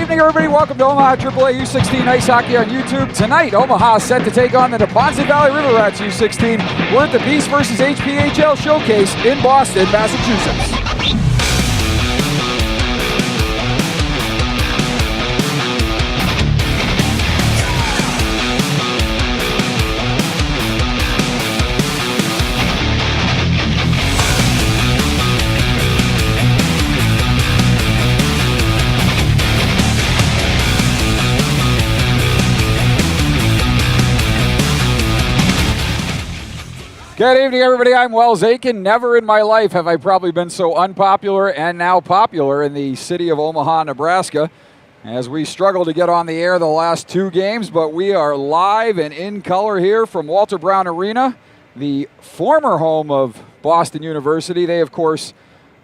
evening, everybody. Welcome to Omaha AAA U16 Ice Hockey on YouTube. Tonight, Omaha set to take on the Neponset Valley River Rats U16. We're at the Beast vs. HPHL Showcase in Boston, Massachusetts. Good evening, everybody. I'm Wells Aiken. Never in my life have I probably been so unpopular and now popular in the city of Omaha, Nebraska, as we struggle to get on the air the last two games, but we are live and in color here from Walter Brown Arena, the former home of Boston University. They, of course,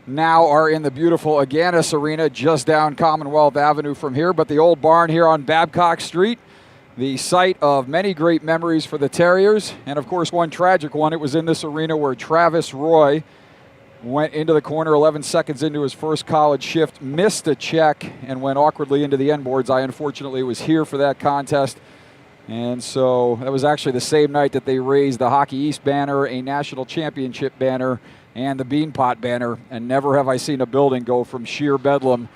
now are in the beautiful Aganis Arena just down Commonwealth Avenue from here, but the old barn here on Babcock Street, the site of many great memories for the Terriers, and of course one tragic one. It was in this arena where Travis Roy went into the corner 11 seconds into his first college shift, missed a check, and went awkwardly into the end boards. I unfortunately was here for that contest, and so that was actually the same night that they raised the Hockey East banner, a national championship banner, and the Beanpot banner, and never have I seen a building go from sheer bedlam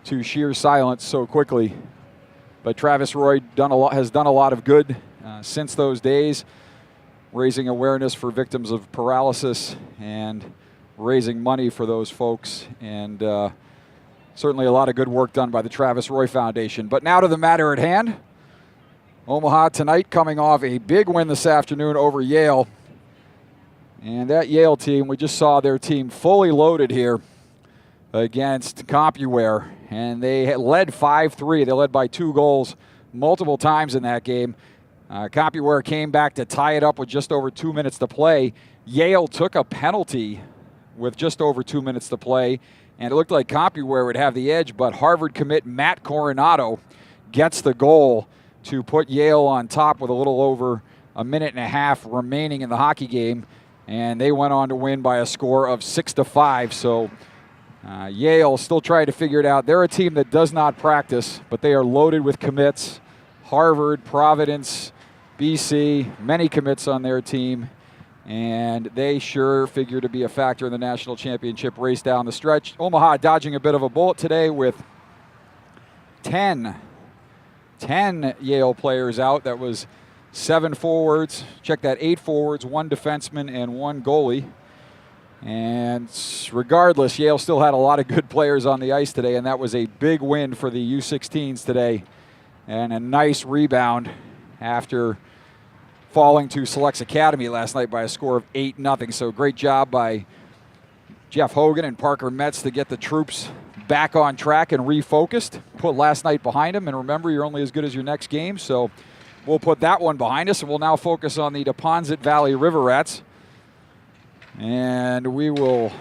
to sheer silence so quickly. But Travis Roy has done a lot of good since those days, raising awareness for victims of paralysis and raising money for those folks. And certainly a lot of good work done by the Travis Roy Foundation. But now to the matter at hand. Omaha tonight coming off a big win this afternoon over Yale. And that Yale team, we just saw their team fully loaded here against CompuWare, and they led 5-3. They led by 2 goals multiple times in that game. CompuWare came back to tie it up with just over 2 minutes to play. Yale took a penalty with just over 2 minutes to play, and it looked like CompuWare would have the edge, but Harvard commit Matt Coronado gets the goal to put Yale on top with a little over a minute and a half remaining in the hockey game, and they went on to win by a score of 6-5. So Yale still trying to figure it out. They're a team that does not practice, but they are loaded with commits. Harvard, Providence, BC, many commits on their team, and they sure figure to be a factor in the national championship race down the stretch. Omaha dodging a bit of a bullet today with 10 Yale players out. That was 7 forwards. Check that, 8 forwards, 1 defenseman, and 1 goalie. And regardless, Yale still had a lot of good players on the ice today, and that was a big win for the U16s today. And a nice rebound after falling to Selects Academy last night by a score of 8-0. So great job by Jeff Hogan and Parker Metz to get the troops back on track and refocused. Put last night behind them, and remember, you're only as good as your next game. So we'll put that one behind us, and we'll now focus on the Neponset Valley River Rats. And we will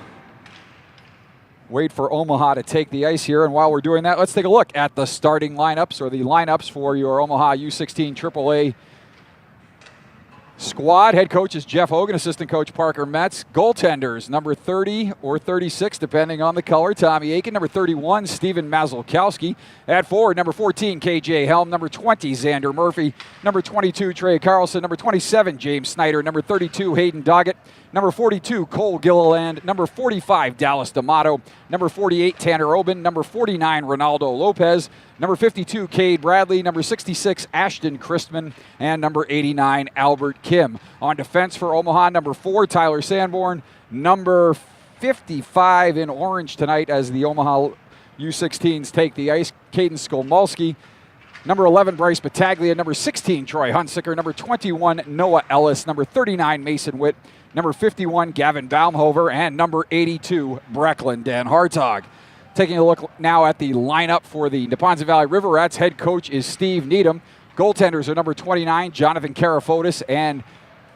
wait for Omaha to take the ice here. And while we're doing that, let's take a look at the starting lineups, or the lineups for your Omaha U16 AAA squad. Head coach is Jeff Hogan, assistant coach Parker Metz. Goaltenders, number 30 or 36, depending on the color, Tommy Aiken. Number 31, Steven Mazalkowski. At forward, number 14, KJ Helm. Number 20, Xander Murphy. Number 22, Trey Carlson. Number 27, James Snyder. Number 32, Hayden Doggett. Number 42, Cole Gilliland. Number 45, Dallas D'Amato. Number 48, Tanner Oben. Number 49, Ronaldo Lopez. Number 52, Cade Bradley. Number 66, Ashton Christman. And number 89, Albert Kim. On defense for Omaha, number 4, Tyler Sanborn. Number 55 in orange tonight as the Omaha U16s take the ice, Caden Skolmulski. Number 11, Bryce Battaglia. Number 16, Troy Hunsicker. Number 21, Noah Ellis. Number 39, Mason Witt. Number 51, Gavin Baumhover. And number 82, Brecklin Dan Hartog. Taking a look now at the lineup for the Neponset Valley River Rats. Head coach is Steve Needham. Goaltenders are number 29, Jonathan Karafotis, and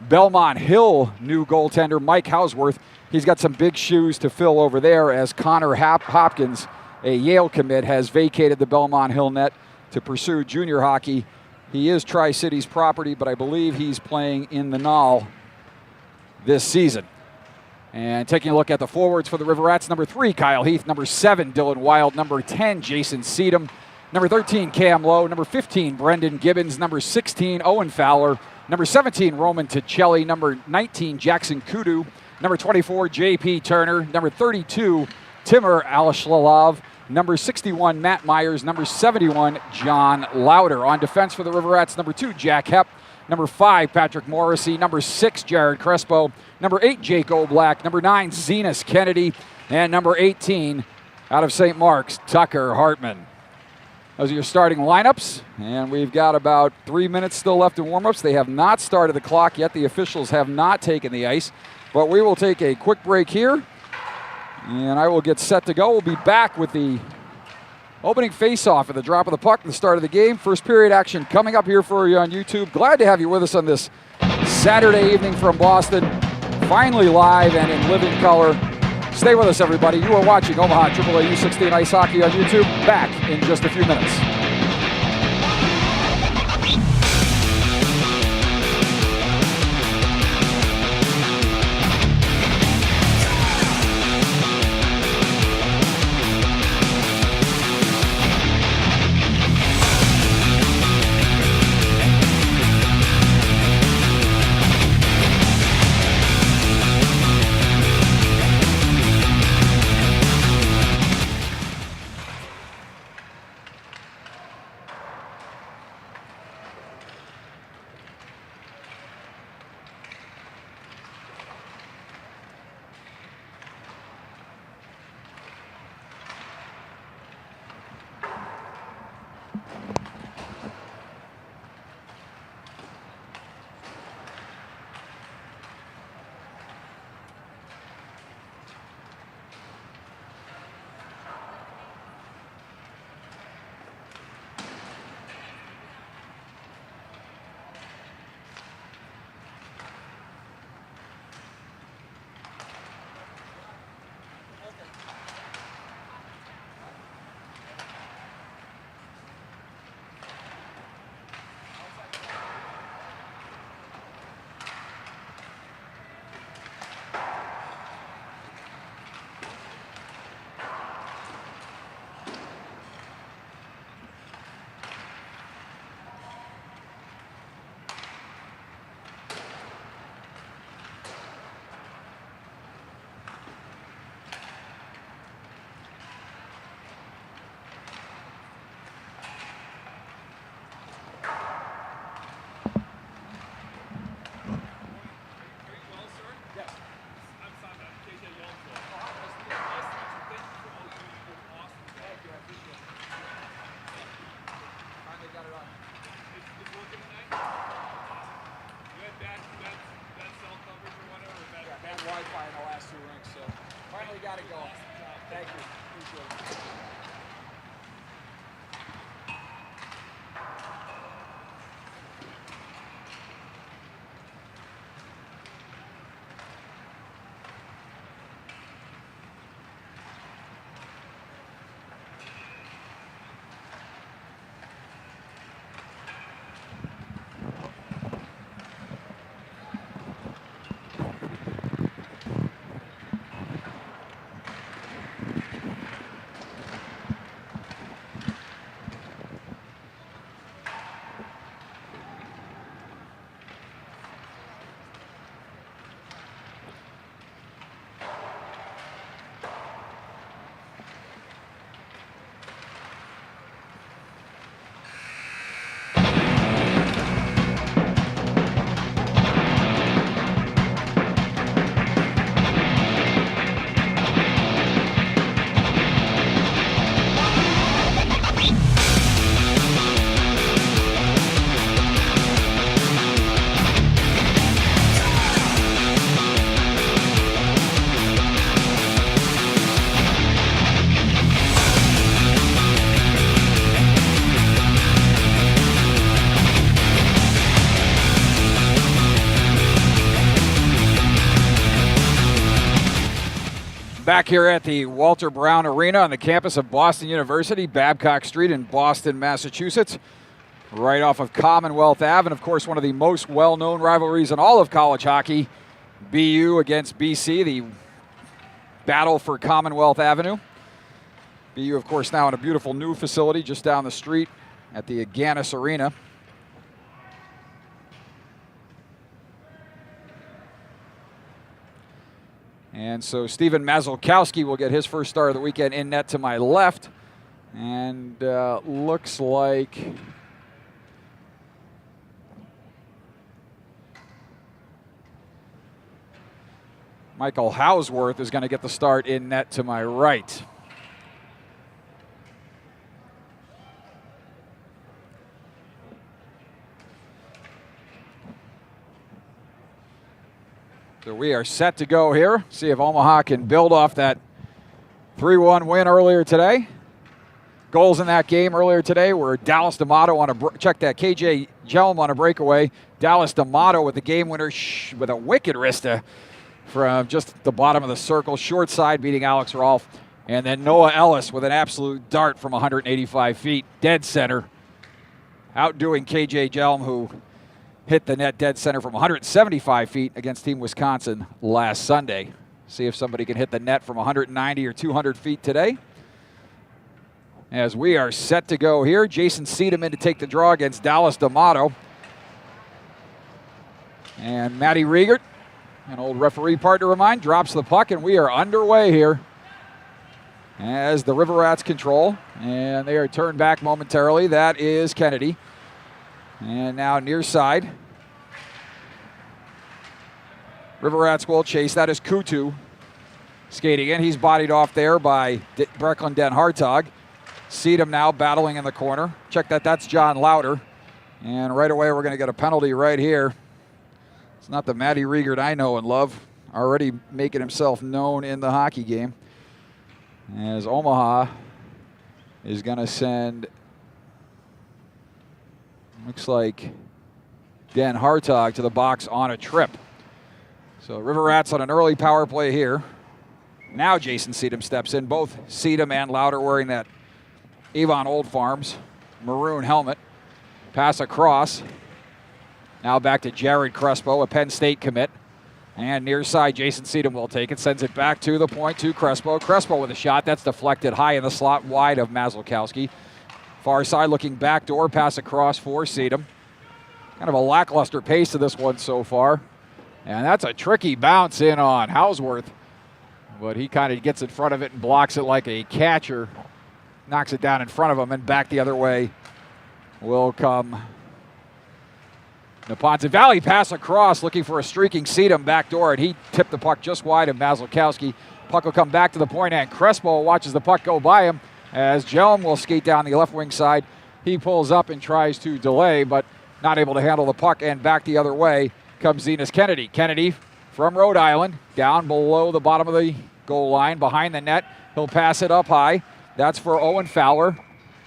Belmont Hill new goaltender Mike Hausworth. He's got some big shoes to fill over there as Connor Hopkins, a Yale commit, has vacated the Belmont Hill net to pursue junior hockey. He is Tri-Cities property, but I believe he's playing in the Nall this season. And taking a look at the forwards for the River Rats, number 3, Kyle Heath. Number 7, Dylan Wild. Number 10, Jason Seedham. Number 13, Cam Lowe. Number 15, Brendan Gibbons. Number 16, Owen Fowler. Number 17, Roman Ticelli. Number 19, Jackson Kudu. Number 24, J.P. Turner. Number 32, Timur Alishlalov. Number 61, Matt Myers. Number 71, John Lauder. On defense for the Riverettes, number 2, Jack Hepp. Number 5, Patrick Morrissey. Number 6, Jared Crespo. Number 8, Jake Oblak. Number 9, Zenas Kennedy. And number 18, out of St. Mark's, Tucker Hartman. Those are your starting lineups, and we've got about 3 minutes still left in warmups. They have not started the clock yet. The officials have not taken the ice, but we will take a quick break here, and I will get set to go. We'll be back with the opening face-off at the drop of the puck at the start of the game. First period action coming up here for you on YouTube. Glad to have you with us on this Saturday evening from Boston. Finally live and in living color. Stay with us, everybody. You are watching Omaha AAA U16 Ice Hockey on YouTube. Back in just a few minutes. Wi-Fi in the last 2 rinks, so finally got it going. Thank you. Appreciate it. Back here at the Walter Brown Arena on the campus of Boston University, Babcock Street in Boston, Massachusetts, right off of Commonwealth Ave, and of course one of the most well-known rivalries in all of college hockey, BU against BC, the battle for Commonwealth Avenue. BU, of course, now in a beautiful new facility just down the street at the Agganis Arena. And so Steven Mazolkowski will get his first start of the weekend in net to my left. And looks like Michael Hausworth is going to get the start in net to my right. So we are set to go here. See if Omaha can build off that 3-1 win earlier today. Goals in that game earlier today were Dallas D'Amato on a check that KJ Jelm on a breakaway. Dallas D'Amato with the game winner with a wicked wrista from just the bottom of the circle, short side, beating Alex Rolfe. And then Noah Ellis with an absolute dart from 185 feet, dead center, outdoing KJ Jelm, who hit the net dead center from 175 feet against Team Wisconsin last Sunday. See if somebody can hit the net from 190 or 200 feet today. As we are set to go here, Jason Seedham in to take the draw against Dallas D'Amato. And Matty Riegert, an old referee partner of mine, drops the puck, and we are underway here as the River Rats control. And they are turned back momentarily. That is Kennedy. And now near side. River Rats will chase. That is Kutu skating in. He's bodied off there by Brecklin Den Hartog. Seedham now battling in the corner. Check that, that's John Lauder. And right away we're going to get a penalty right here. It's not the Matty Riegert I know and love. Already making himself known in the hockey game. As Omaha is going to send, looks like, Dan Hartog to the box on a trip. So River Rats on an early power play here. Now Jason Seedham steps in. Both Seedham and Lauder wearing that Avon Old Farms maroon helmet. Pass across. Now back to Jared Crespo, a Penn State commit. And near side, Jason Seedham will take it. Sends it back to the point to Crespo. Crespo with a shot. That's deflected high in the slot wide of Mazolkowski. Far side looking backdoor. Pass across for Seedham. Kind of a lackluster pace to this one so far. And that's a tricky bounce in on Hausworth. But he kind of gets in front of it and blocks it like a catcher. Knocks it down in front of him, and back the other way will come Neponset Valley. Pass across, looking for a streaking Seedham backdoor, and he tipped the puck just wide of Mazolkowski. Puck will come back to the point, and Crespo watches the puck go by him as Jelm will skate down the left wing side. He pulls up and tries to delay, but not able to handle the puck, and back the other way comes Zenas Kennedy. Kennedy from Rhode Island, down below the bottom of the goal line, behind the net. He'll pass it up high. That's for Owen Fowler.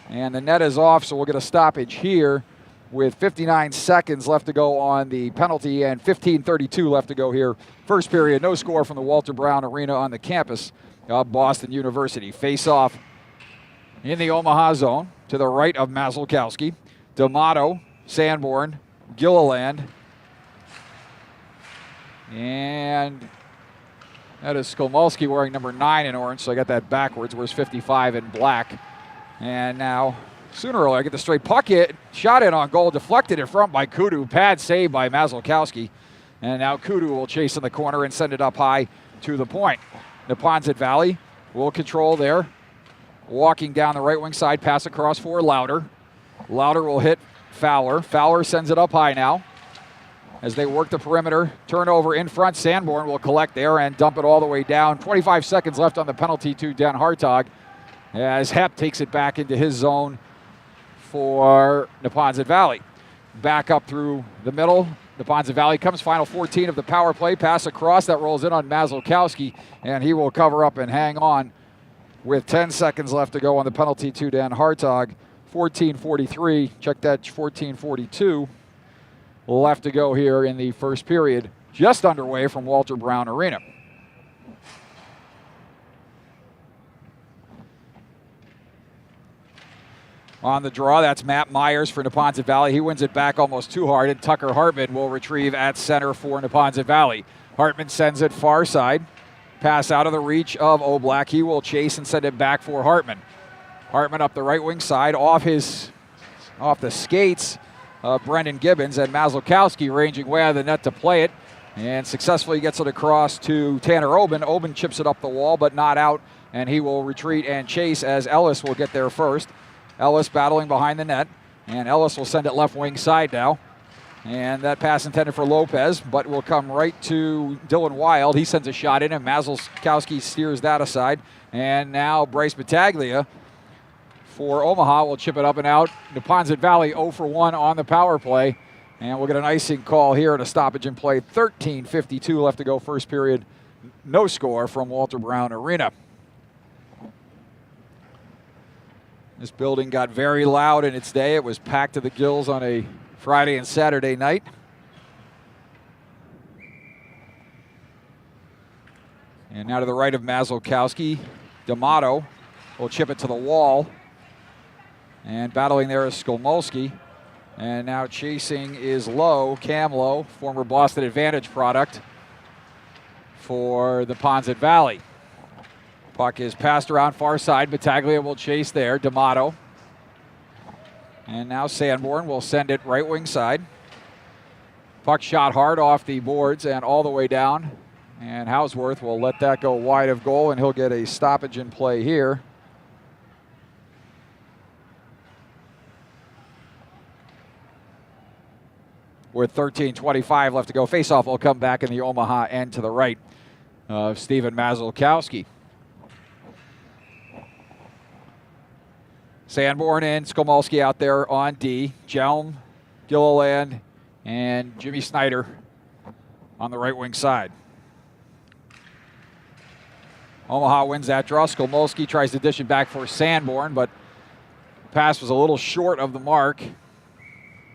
And the net is off, so we'll get a stoppage here with 59 seconds left to go on the penalty and 15:32 left to go here. First period, no score from the Walter Brown Arena on the campus of Boston University. Face off in the Omaha zone to the right of Mazolkowski. D'Amato, Sanborn, Gilliland. And that is Skolmolski wearing number 9 in orange, so I got that backwards. Where's 55 in black? And now, sooner or later, I get the straight puck hit, shot in on goal, deflected in front by Kudu. Pad save by Mazolkowski. And now Kudu will chase in the corner and send it up high to the point. Neponset Valley will control there. Walking down the right wing side, pass across for Lauder. Lauder will hit Fowler. Fowler sends it up high now. As they work the perimeter, turnover in front. Sanborn will collect there and dump it all the way down. 25 seconds left on the penalty to Dan Hartog as Hepp takes it back into his zone for Neponset Valley. Back up through the middle. Neponset Valley comes, final 14 of the power play. Pass across, that rolls in on Mazolkowski, and he will cover up and hang on with 10 seconds left to go on the penalty to Dan Hartog. 14:43, check that, 14:42. Left to go here in the first period, just underway from Walter Brown Arena. On the draw, that's Matt Myers for Neponset Valley. He wins it back almost too hard, and Tucker Hartman will retrieve at center for Neponset Valley. Hartman sends it far side. Pass out of the reach of Oblak. He will chase and send it back for Hartman. Hartman up the right wing side, off the skates of Brendan Gibbons, and Mazalkowski ranging way out of the net to play it, and successfully gets it across to Tanner Oben. Oben chips it up the wall, but not out, and he will retreat and chase as Ellis will get there first. Ellis battling behind the net, and Ellis will send it left wing side now. And that pass intended for Lopez, but will come right to Dylan Wild. He sends a shot in, and Mazalkowski steers that aside. And now Bryce Battaglia for Omaha will chip it up and out. Neponset Valley 0 for 1 on the power play. And we'll get an icing call here and a stoppage in play. 13:52 left to go, first period. No score from Walter Brown Arena. This building got very loud in its day. It was packed to the gills on a Friday and Saturday night. And now to the right of Mazalkowski, D'Amato will chip it to the wall. And battling there is Skolmolski. And now chasing is Lowe, Cam Lowe, former Boston Advantage product for the Neponset Valley. Puck is passed around far side. Battaglia will chase there. D'Amato. And now Sanborn will send it right wing side. Puck shot hard off the boards and all the way down. And Hausworth will let that go wide of goal, and he'll get a stoppage in play here. With 13:25 left to go. Faceoff will come back in the Omaha end to the right of Stephen Mazalkowski. Sanborn and Skolmolski out there on D. Jelm, Gilliland, and Jimmy Snyder on the right wing side. Omaha wins that draw. Skolmolski tries to dish it back for Sanborn, but the pass was a little short of the mark.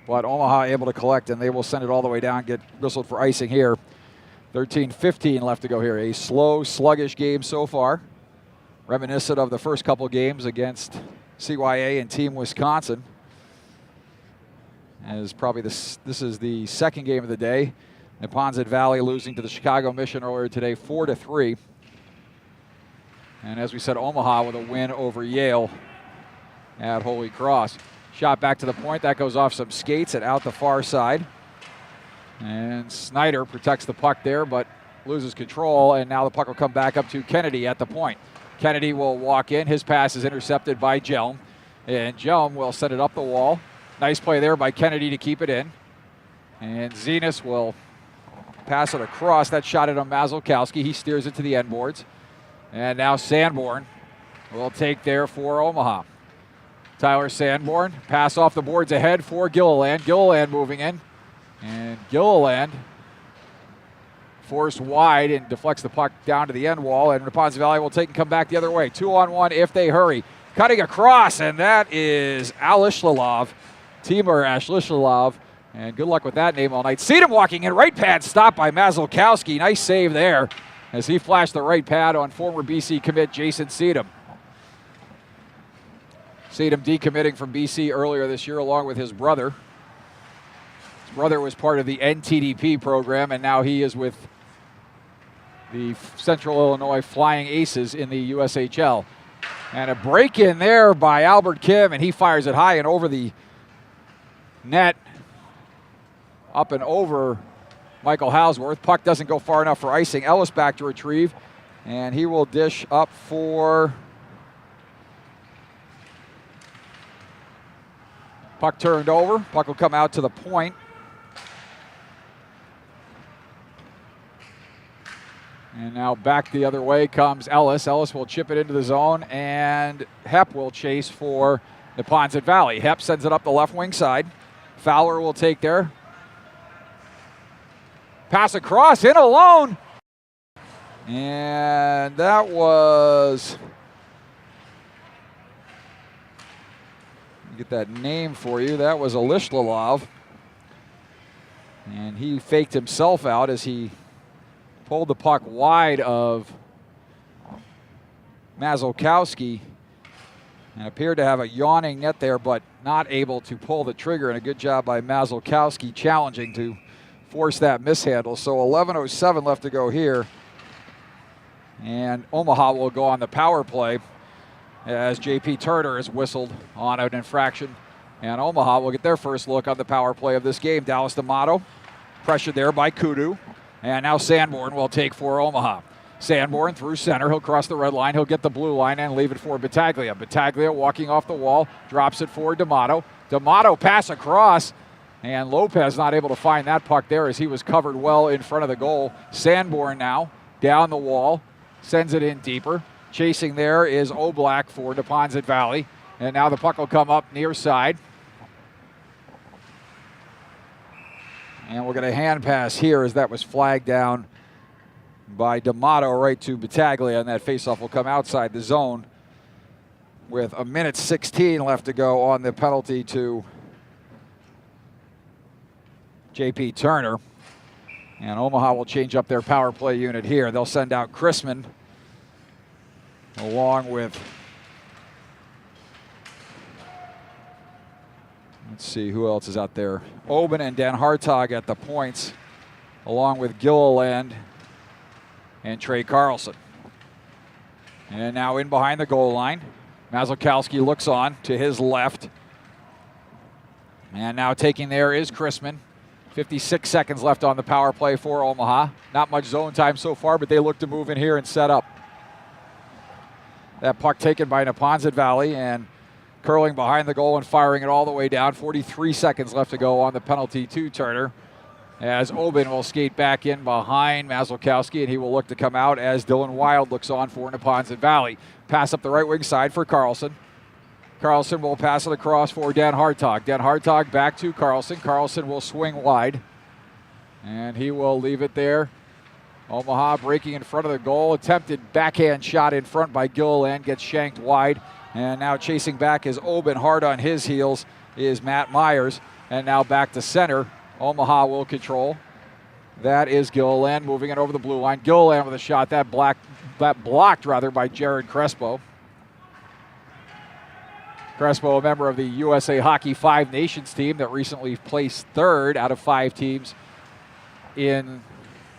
But Omaha able to collect, and they will send it all the way down, get whistled for icing here. 13:15 left to go here. A slow, sluggish game so far. Reminiscent of the first couple games against CYA and Team Wisconsin. As probably this is the second game of the day. Neponset Valley losing to the Chicago Mission earlier today, 4-3. And as we said, Omaha with a win over Yale at Holy Cross. Shot back to the point. That goes off some skates and out the far side. And Snyder protects the puck there, but loses control. And now the puck will come back up to Kennedy at the point. Kennedy will walk in. His pass is intercepted by Jelm. And Jelm will send it up the wall. Nice play there by Kennedy to keep it in. And Zenas will pass it across. That shot at Mazalkowski. He steers it to the end boards. And now Sanborn will take there for Omaha. Tyler Sanborn, pass off the boards ahead for Gilliland. Gilliland moving in. And Gilliland forced wide and deflects the puck down to the end wall. And Neponset Valley will take and come back the other way. 2-on-1 if they hurry. Cutting across, and that is Alishlalov, Timur Alishlalov. And good luck with that name all night. Sedum walking in, right pad stopped by Mazalkowski. Nice save there as he flashed the right pad on former BC commit Jason Sedum. Sedum decommitting from BC earlier this year along with his brother. His brother was part of the NTDP program, and now he is with the Central Illinois Flying Aces in the USHL. And a break in there by Albert Kim, and he fires it high and over the net, up and over Michael Hausworth. Puck doesn't go far enough for icing. Ellis back to retrieve, and he will dish up for... Puck turned over. Puck will come out to the point. And now back the other way comes Ellis. Ellis will chip it into the zone, and Hepp will chase for Neponset Valley. Hepp sends it up the left wing side. Fowler will take there. Pass across, in alone. And that was... get that name for you. That was Alishlalov. And he faked himself out as he pulled the puck wide of Mazalkowski and appeared to have a yawning net there, but not able to pull the trigger. And a good job by Mazalkowski challenging to force that mishandle. So 11:07 left to go here. And Omaha will go on the power play. as J.P. Turner is whistled on an infraction. And Omaha will get their first look on the power play of this game. Dallas D'Amato pressured there by Kudu. And now Sanborn will take for Omaha. Sanborn through center. He'll cross the red line. He'll get the blue line and leave it for Battaglia. Battaglia walking off the wall. Drops it for D'Amato. D'Amato pass across. And Lopez not able to find that puck there as he was covered well in front of the goal. Sanborn now down the wall. Sends it in deeper. Chasing there is Oblak for Neponset Valley. And now the puck will come up near side. And we'll get a hand pass here as that was flagged down by D'Amato right to Battaglia. And that faceoff will come outside the zone with 1:16 left to go on the penalty to J.P. Turner. And Omaha will change up their power play unit here. They'll send out Chrisman along with, let's see who else is out there. Oben and Dan Hartog at the points, along with Gilliland and Trey Carlson. And now in behind the goal line, Mazalkowski looks on to his left. And now taking there is Chrisman. 56 seconds left on the power play for Omaha. Not much zone time so far, but they look to move in here and set up. That puck taken by Neponset Valley and curling behind the goal and firing it all the way down. 43 seconds left to go on the penalty to Turner, as Oben will skate back in behind Mazalkowski, and he will look to come out as Dylan Wild looks on for Neponset Valley. Pass up the right wing side for Carlson. Carlson will pass it across for Dan Hartog. Dan Hartog back to Carlson. Carlson will swing wide, and he will leave it there. Omaha breaking in front of the goal. Attempted backhand shot in front by Gilliland. Gets shanked wide. And now chasing back is Oben. Hard on his heels is Matt Myers. And now back to center. Omaha will control. That is Gilliland moving it over the blue line. Gilliland with a shot. That blocked by Jared Crespo. Crespo, a member of the USA Hockey Five Nations team that recently placed third out of 5 teams in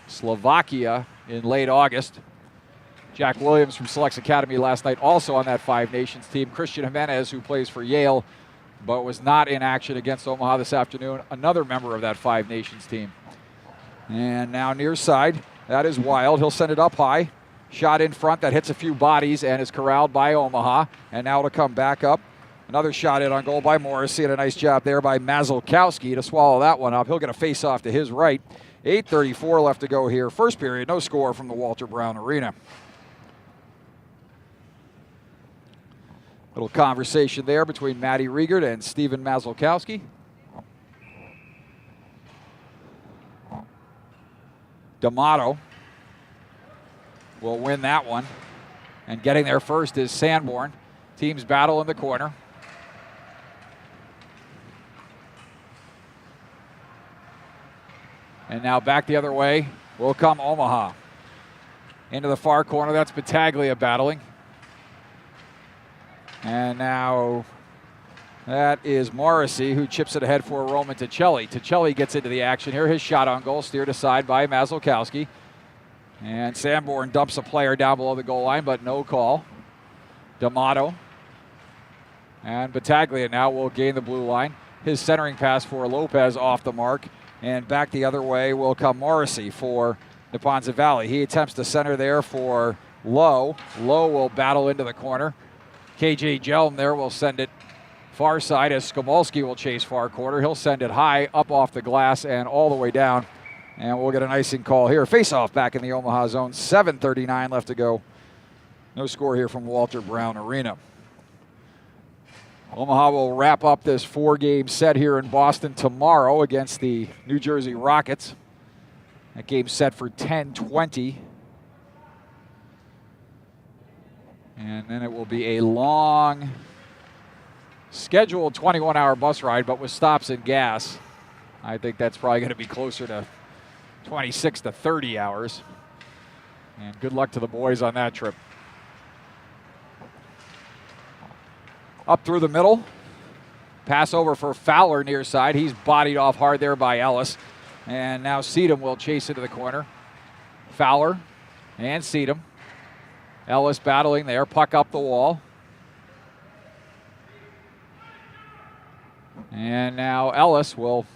Slovakia in late August. Jack Williams from Selects Academy last night also on that Five Nations team. Christian Jimenez, who plays for Yale but was not in action against Omaha this afternoon, another member of that Five Nations team. And now near side, that is Wild. He'll send it up high. Shot in front that hits a few bodies and is corralled by Omaha. And now to come back up. Another shot in on goal by Morrissey, and a nice job there by Mazalkowski to swallow that one up. He'll get a face-off to his right. 8:34 left to go here. First period, no score from the Walter Brown Arena. Little conversation there between Matty Riegert and Stephen Mazalkowski. D'Amato will win that one. And getting there first is Sanborn. Teams battle in the corner. And now back the other way will come Omaha. Into the far corner, that's Battaglia battling. And now that is Morrissey, who chips it ahead for Roman Ticelli. Ticelli gets into the action here. His shot on goal steered aside by Mazalkowski. And Sanborn dumps a player down below the goal line, but no call. D'Amato. And Battaglia now will gain the blue line. His centering pass for Lopez off the mark. And back the other way will come Morrissey for Neponset Valley. He attempts to center there for Lowe. Lowe will battle into the corner. KJ Jelm there will send it far side as Skomolski will chase far corner. He'll send it high up off the glass and all the way down. And we'll get an icing call here. Face-off back in the Omaha zone. 7:39 left to go. No score here from Walter Brown Arena. Omaha will wrap up this 4-game set here in Boston tomorrow against the New Jersey Rockets. That game's set for 10:20. And then it will be a long scheduled 21-hour bus ride, but with stops and gas. I think that's probably going to be closer to 26 to 30 hours. And good luck to the boys on that trip. Up through the middle. Pass over for Fowler near side. He's bodied off hard there by Ellis. And now Sedum will chase into the corner. Fowler and Sedum. Ellis battling there. Puck up the wall. And now Ellis will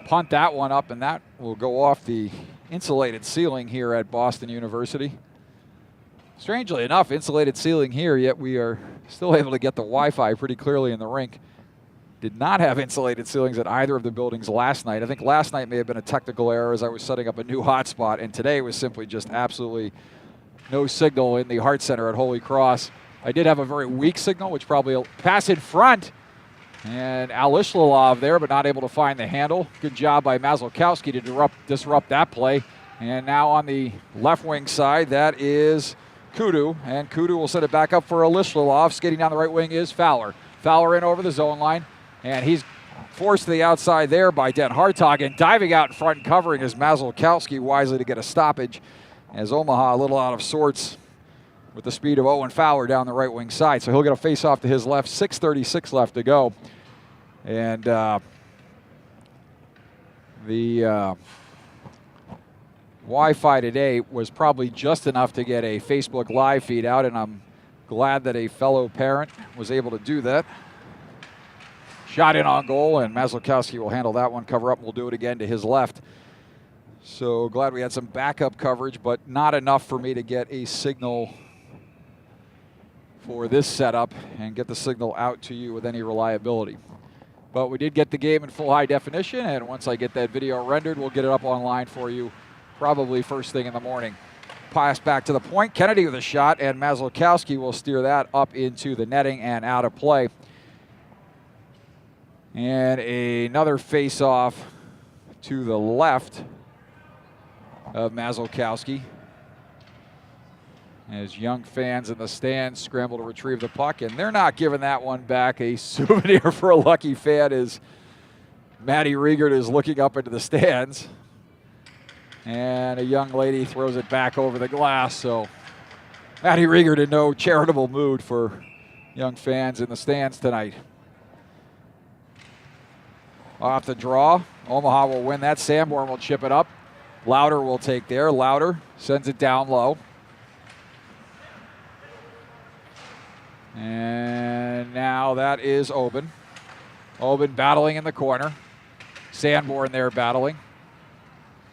punt that one up, and that will go off the insulated ceiling here at Boston University. Strangely enough, insulated ceiling here, yet we are still able to get the Wi-Fi pretty clearly in the rink. Did not have insulated ceilings at either of the buildings last night. I think last night may have been a technical error as I was setting up a new hotspot, and today was simply just absolutely no signal in the Hart Center at Holy Cross. I did have a very weak signal, which probably will pass in front. And Alishlalov there, but not able to find the handle. Good job by Mazalkowski to disrupt that play. And now on the left wing side, that is Kudu. And Kudu will set it back up for Alishlalov. Skating down the right wing is Fowler. Fowler in over the zone line. And he's forced to the outside there by Den Hartog. And diving out in front and covering is Mazalkowski wisely to get a stoppage. As Omaha a little out of sorts with the speed of Owen Fowler down the right wing side. So he'll get a face off to his left, 6:36 left to go. And the Wi-Fi today was probably just enough to get a Facebook Live feed out, and I'm glad that a fellow parent was able to do that. Shot in on goal, and Mazalkowski will handle that one, cover up, and we'll do it again to his left. So glad we had some backup coverage, but not enough for me to get a signal for this setup and get the signal out to you with any reliability. But we did get the game in full high definition, and once I get that video rendered, we'll get it up online for you probably first thing in the morning. Pass back to the point. Kennedy with a shot, and Mazalkowski will steer that up into the netting and out of play. And another face-off to the left of Mazalkowski, as young fans in the stands scramble to retrieve the puck, and they're not giving that one back. A souvenir for a lucky fan as Maddie Riegert is looking up into the stands, and a young lady throws it back over the glass. So Maddie Riegert in no charitable mood for young fans in the stands tonight. Off the draw, Omaha will win that. Sanborn will chip it up. Lauder will take there. Lauder sends it down low. And now that is Oben. Oben battling in the corner. Sanborn there battling.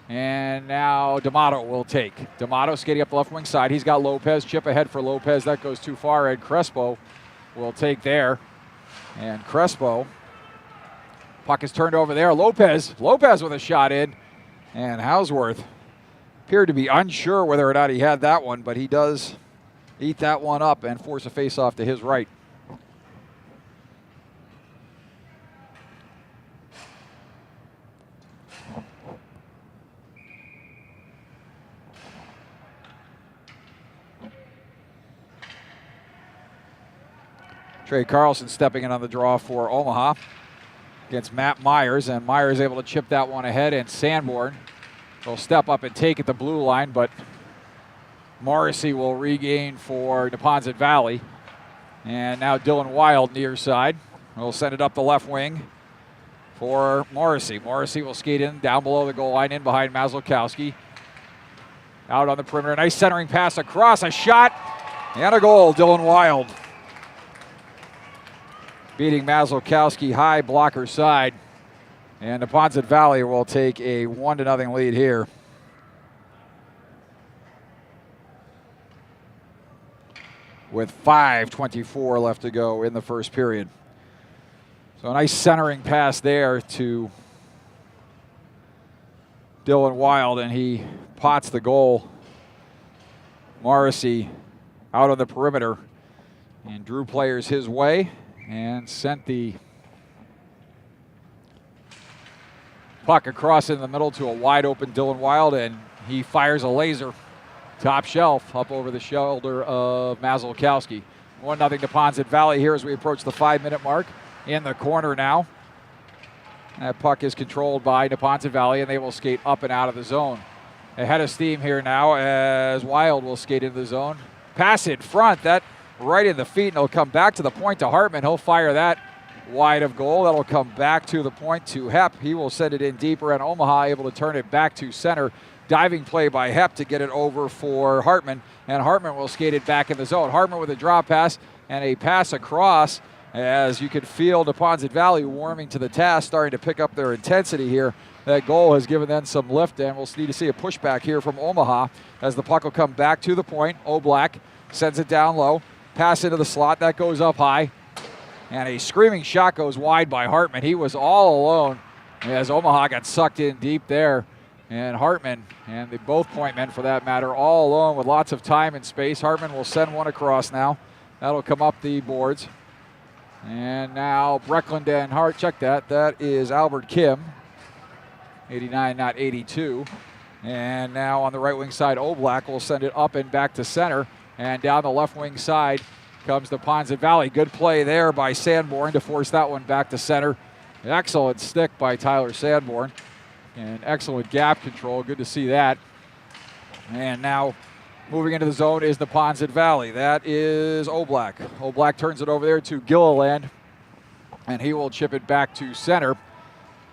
And now D'Amato will take. D'Amato skating up the left wing side. He's got Lopez. Chip ahead for Lopez. That goes too far. Ed Crespo will take there. And Crespo. Puck is turned over there. Lopez with a shot in. And Hausworth appeared to be unsure whether or not he had that one, but he does eat that one up and force a face-off to his right. Trey Carlson stepping in on the draw for Omaha against Matt Myers, and Myers able to chip that one ahead, and Sanborn will step up and take at the blue line, but Morrissey will regain for Neponset Valley. And now Dylan Wild near side will send it up the left wing for Morrissey. Morrissey will skate in down below the goal line, in behind Mazalkowski. Out on the perimeter, nice centering pass across, a shot, and a goal. Dylan Wild beating Mazalkowski high blocker side. And Neponset Valley will take a 1-0 lead here. With 5:24 left to go in the first period. So a nice centering pass there to Dylan Wild, and he pots the goal. Morrissey out on the perimeter and drew players his way and sent the puck across in the middle to a wide open Dylan Wild, and he fires a laser top shelf up over the shoulder of Mazalkowski. 1-0 Neponset Valley here as we approach the 5-minute mark. In the corner now. That puck is controlled by Neponset Valley, and they will skate up and out of the zone. Ahead of steam here now as Wild will skate into the zone. Pass in front, that right in the feet, and it'll come back to the point to Hartman. He'll fire that wide of goal. That'll come back to the point to Hepp. He will send it in deeper, and Omaha able to turn it back to center. Diving play by Hepp to get it over for Hartman, and Hartman will skate it back in the zone. Hartman with a draw pass and a pass across as you can feel Neponset Valley warming to the task, starting to pick up their intensity here. That goal has given them some lift, and we'll need to see a pushback here from Omaha as the puck will come back to the point. Oblak sends it down low, pass into the slot, that goes up high, and a screaming shot goes wide by Hartman. He was all alone as Omaha got sucked in deep there, and Hartman, and the both point men for that matter, all alone with lots of time and space. Hartman will send one across now. That'll come up the boards. And now Breckland and Hart, check that. That is Albert Kim, 89, not 82. And now on the right wing side, Oblak will send it up and back to center. And down the left wing side comes the Neponset Valley. Good play there by Sanborn to force that one back to center. Excellent stick by Tyler Sanborn. And excellent gap control. Good to see that. And now moving into the zone is the Neponset Valley. That is Oblak. Oblak turns it over there to Gilliland, and he will chip it back to center.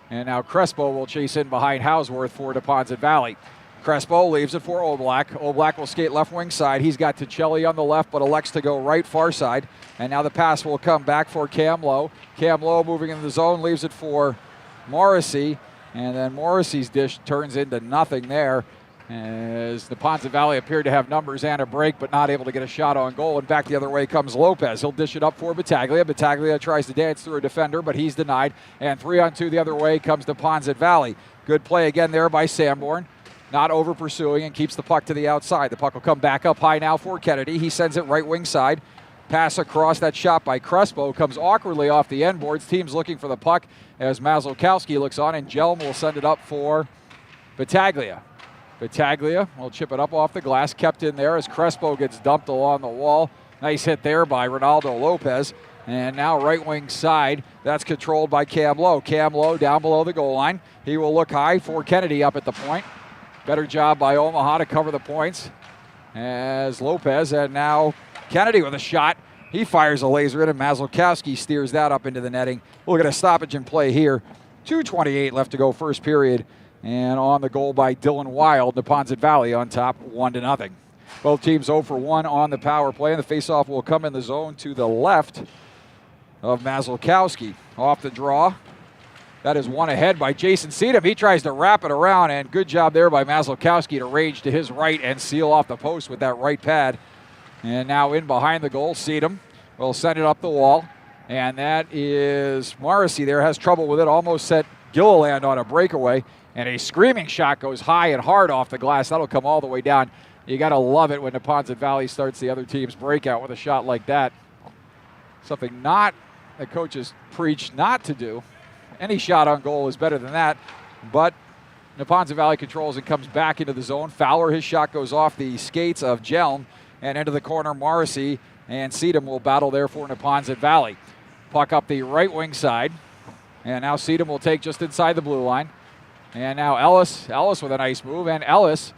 And now Crespo will chase in behind Hausworth for Neponset Valley. Crespo leaves it for Oblak. Oblak will skate left wing side. He's got Ticelli on the left, but elects to go right far side. And now the pass will come back for Cam Lowe. Cam Lowe moving into the zone, leaves it for Morrissey. And then Morrissey's dish turns into nothing there, as the Neponset Valley appeared to have numbers and a break, but not able to get a shot on goal. And back the other way comes Lopez. He'll dish it up for Battaglia. Battaglia tries to dance through a defender, but he's denied. And 3-on-2 the other way comes the Neponset Valley. Good play again there by Sanborn. Not over pursuing and keeps the puck to the outside. The puck will come back up high now for Kennedy. He sends it right wing side. Pass across, that shot by Crespo comes awkwardly off the end boards. Team's looking for the puck as Mazolkowski looks on, and Jelm will send it up for Battaglia. Battaglia will chip it up off the glass, kept in there as Crespo gets dumped along the wall. Nice hit there by Ronaldo Lopez. And now right wing side, that's controlled by Cam Lowe. Cam Lowe down below the goal line. He will look high for Kennedy up at the point. Better job by Omaha to cover the points as Lopez, and now Kennedy with a shot. He fires a laser in, and Mazolkowski steers that up into the netting. We'll get a stoppage in play here. 2:28 left to go first period. And on the goal by Dylan Wild, Neponset Valley on top 1-0. Both teams 0 for 1 on the power play, and the faceoff will come in the zone to the left of Mazolkowski. Off the draw. That is one ahead by Jason Seedham. He tries to wrap it around, and good job there by Mazolkowski to rage to his right and seal off the post with that right pad. And now in behind the goal, Seedham will send it up the wall. And that is Morrissey there, has trouble with it, almost set Gilliland on a breakaway. And a screaming shot goes high and hard off the glass. That'll come all the way down. You got to love it when Neponset Valley starts the other team's breakout with a shot like that. Something not the coaches preach not to do. Any shot on goal is better than that. But Neponset Valley controls and comes back into the zone. Fowler, his shot goes off the skates of Jelm and into the corner. Morrissey and Seedham will battle there for Neponset Valley. Puck up the right wing side. And now Seedham will take just inside the blue line. And now Ellis with a nice move, and Ellis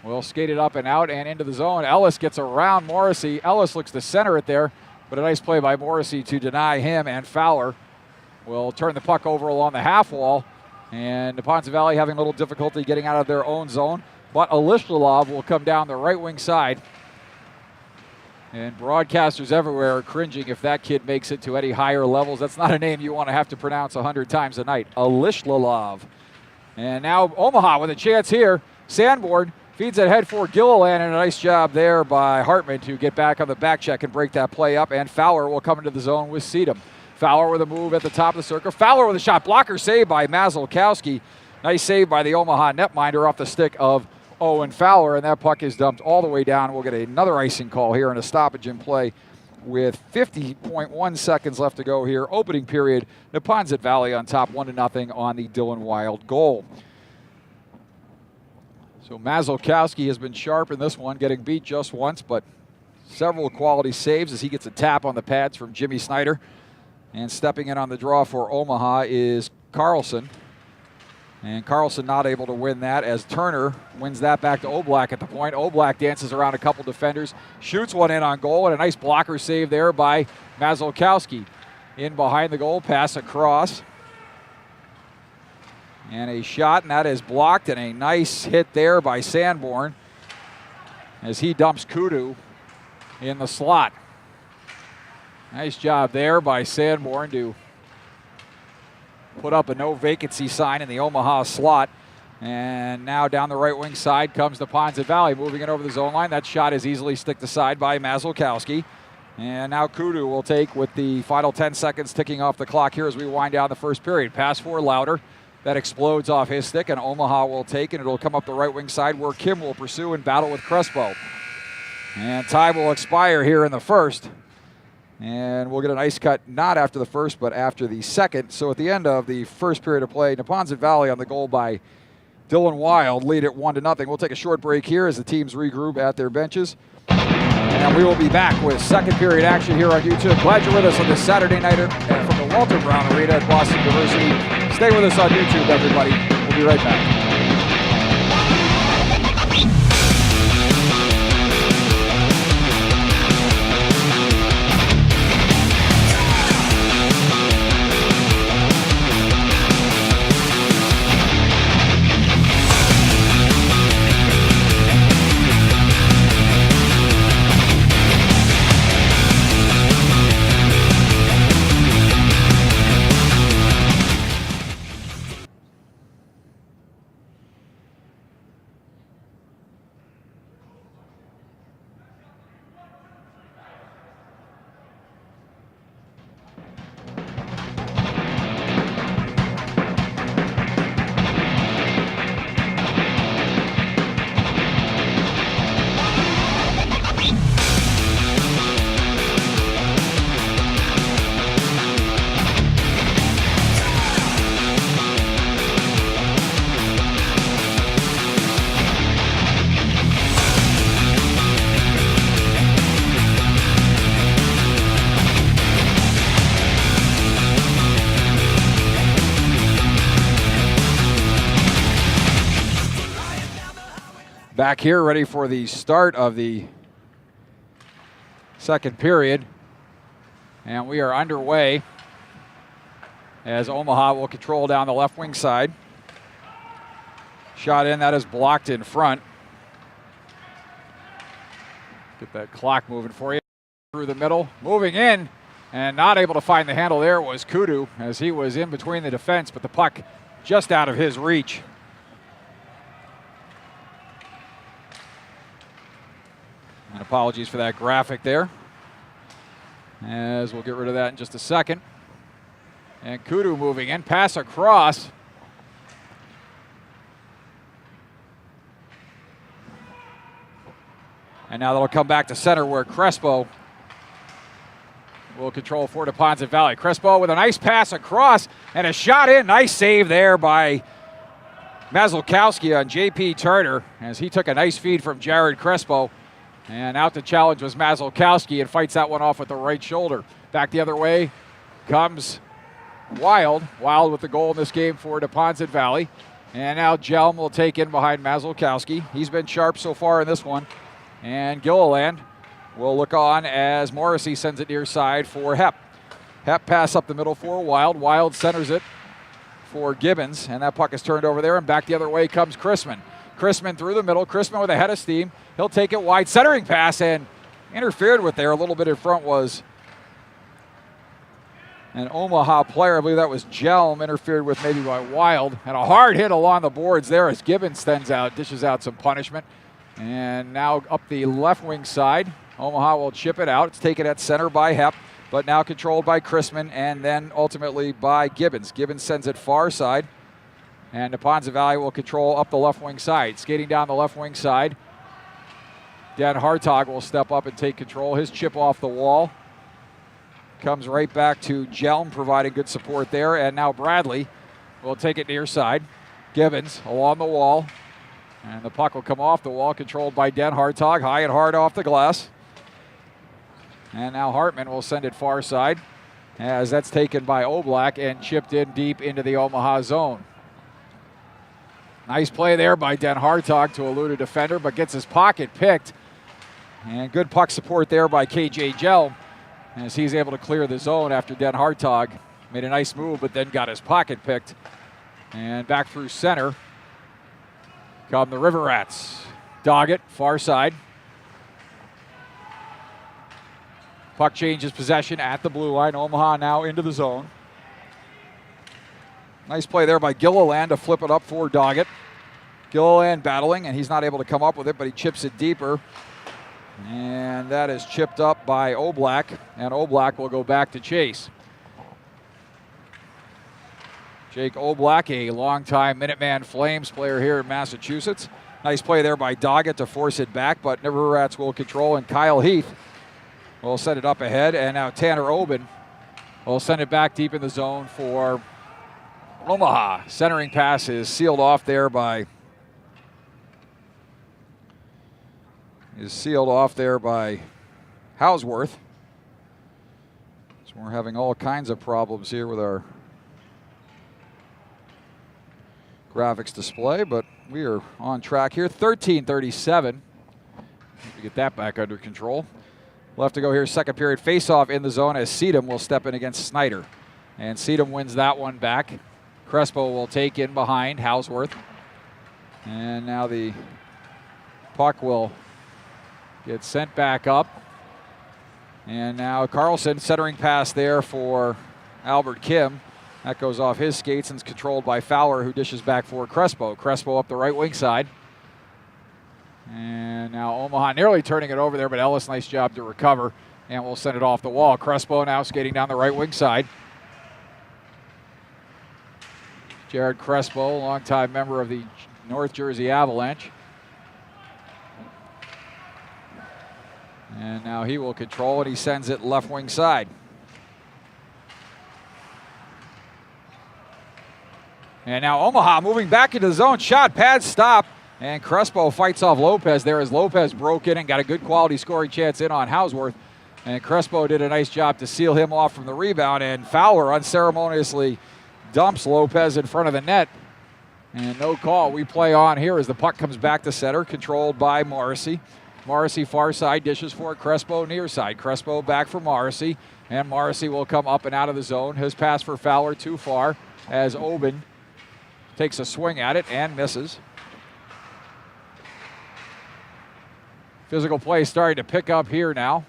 will skate it up and out and into the zone. Ellis gets around Morrissey. Ellis looks to center it there, but a nice play by Morrissey to deny him, and Fowler will turn the puck over along the half wall. And Neponset Valley having a little difficulty getting out of their own zone, but Alishlalov will come down the right wing side. And broadcasters everywhere are cringing if that kid makes it to any higher levels. That's not a name you want to have to pronounce 100 times a night. Alishlalov. And now Omaha with a chance here. Sanborn feeds it ahead for Gilliland, and a nice job there by Hartman to get back on the back check and break that play up. And Fowler will come into the zone with Seedham. Fowler with a move at the top of the circle. Fowler with a shot. Blocker save by Mazolkowski. Nice save by the Omaha netminder off the stick of Owen Fowler, and that puck is dumped all the way down. We'll get another icing call here and a stoppage in play with 50.1 seconds left to go here. Opening period, Neponset Valley on top 1-0 on the Dylan Wild goal. So Mazolkowski has been sharp in this one, getting beat just once, but several quality saves as he gets a tap on the pads from Jimmy Snyder. And stepping in on the draw for Omaha is Carlson. And Carlson not able to win that as Turner wins that back to Oblak at the point. Oblak dances around a couple defenders, shoots one in on goal, and a nice blocker save there by Mazolkowski. In behind the goal, pass across. And a shot, and that is blocked, and a nice hit there by Sanborn as he dumps Kudu in the slot. Nice job there by Sanborn to put up a no vacancy sign in the Omaha slot. And now down the right wing side comes Neponset Valley, moving it over the zone line. That shot is easily sticked aside by Mazalkowski. And now Kudu will take with the final 10 seconds ticking off the clock here as we wind down the first period. Pass for Louder. That explodes off his stick, and Omaha will take, and it'll come up the right wing side where Kim will pursue and battle with Crespo. And time will expire here in the first. And we'll get an ice cut not after the first, but after the second. So at the end of the first period of play, Neponset Valley on the goal by Dylan Wild lead it 1-0. We'll take a short break here as the teams regroup at their benches. And we will be back with second period action here on YouTube. Glad you're with us on this Saturday night from the Walter Brown Arena at Boston University. Stay with us on YouTube, everybody. We'll be right back. Back here, ready for the start of the second period. And we are underway as Omaha will control down the left wing side. Shot in, that is blocked in front. Get that clock moving for you. Through the middle, moving in, and not able to find the handle there was Kudu as he was in between the defense, but the puck just out of his reach. And apologies for that graphic there, as we'll get rid of that in just a second. And Kudu moving in, pass across. And now that'll come back to center where Crespo will control for Neponset Valley. Crespo with a nice pass across and a shot in. Nice save there by Mazalkowski on J.P. Turner as he took a nice feed from Jared Crespo. And out to challenge was Mazalkowski and fights that one off with the right shoulder. Back the other way comes Wild. Wild with the goal in this game for Neponset Valley. And now Jelm will take in behind Mazalkowski. He's been sharp so far in this one. And Gilliland will look on as Morrissey sends it near side for Hepp. Hepp pass up the middle for Wild. Wild centers it for Gibbons. And that puck is turned over there. And back the other way comes Chrisman. Chrisman through the middle. Chrisman with a head of steam. He'll take it wide. Centering pass and interfered with there. A little bit in front was an Omaha player. I believe that was Jelm, interfered with maybe by Wild. And a hard hit along the boards there as Gibbons dishes out some punishment. And now up the left wing side, Omaha will chip it out. It's taken at center by Hepp, but now controlled by Chrisman and then ultimately by Gibbons. Gibbons sends it far side. And Neponset Valley will control up the left wing side. Skating down the left wing side, Dan Hartog will step up and take control. His chip off the wall comes right back to Jelm, providing good support there. And now Bradley will take it near side. Gibbons along the wall. And the puck will come off the wall, controlled by Dan Hartog, high and hard off the glass. And now Hartman will send it far side as that's taken by Oblak and chipped in deep into the Omaha zone. Nice play there by Dan Hartog to elude a defender, but gets his pocket picked. And good puck support there by KJ Jelm as he's able to clear the zone after Dan Hartog made a nice move, but then got his pocket picked. And back through center come the River Rats. Doggett, far side. Puck changes possession at the blue line. Omaha now into the zone. Nice play there by Gilliland to flip it up for Doggett. Gilliland battling, and he's not able to come up with it, but he chips it deeper. And that is chipped up by Oblak, and Oblak will go back to chase. Jake Oblak, a longtime Minuteman Flames player here in Massachusetts. Nice play there by Doggett to force it back, but River Rats will control, and Kyle Heath will set it up ahead. And now Tanner Oben will send it back deep in the zone for Omaha. Centering pass is sealed off there by Hausworth. So we're having all kinds of problems here with our graphics display, but we are on track here. 13:37. We get that back under control. We'll have to go here, second period face-off in the zone as Sedum will step in against Snyder. And Sedum wins that one back. Crespo will take in behind Hausworth. And now the puck will get sent back up. And now Carlson centering pass there for Albert Kim. That goes off his skates and is controlled by Fowler, who dishes back for Crespo. Crespo up the right wing side. And now Omaha nearly turning it over there, but Ellis, nice job to recover. And we'll send it off the wall. Crespo now skating down the right wing side. Jared Crespo, longtime member of the North Jersey Avalanche. And now he will control it. He sends it left wing side. And now Omaha moving back into the zone. Shot, pad, stop. And Crespo fights off Lopez there as Lopez broke in and got a good quality scoring chance in on Hausworth. And Crespo did a nice job to seal him off from the rebound. And Fowler unceremoniously dumps Lopez in front of the net. And no call. We play on here as the puck comes back to center, controlled by Morrissey. Morrissey far side dishes for Crespo near side. Crespo back for Morrissey. And Morrissey will come up and out of the zone. His pass for Fowler too far as Oben takes a swing at it and misses. Physical play starting to pick up here now.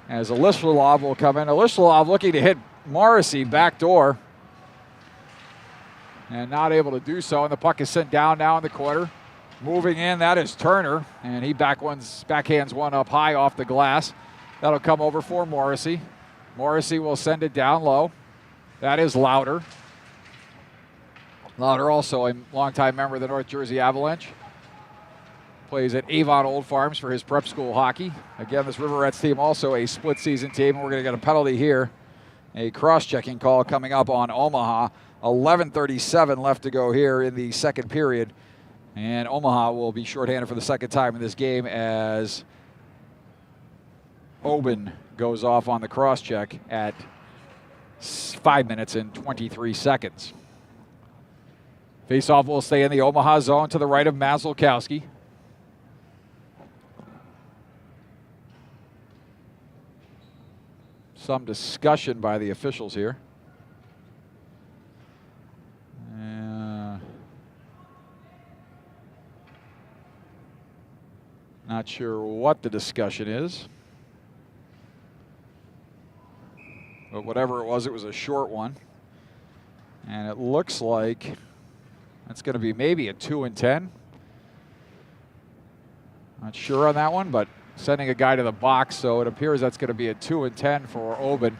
As Alishalov will come in. Alishalov looking to hit Morrissey backdoor. And not able to do so. And the puck is sent down now in the corner. Moving in, that is Turner. And he backhands one up high off the glass. That'll come over for Morrissey. Morrissey will send it down low. That is Lauder. Lauder, also a longtime member of the North Jersey Avalanche. Plays at Avon Old Farms for his prep school hockey. Again, this River Rats team also a split season team. We're going to get a penalty here. A cross-checking call coming up on Omaha. 11:37 left to go here in the second period. And Omaha will be shorthanded for the second time in this game as Oben goes off on the cross-check at 5 minutes and 23 seconds. Faceoff will stay in the Omaha zone to the right of Maslowski. Some discussion by the officials here. Not sure what the discussion is. But whatever it was a short one. And it looks like that's going to be maybe a 2 and 10. Not sure on that one, but sending a guy to the box, so it appears that's going to be a 2 and 10 for Oben.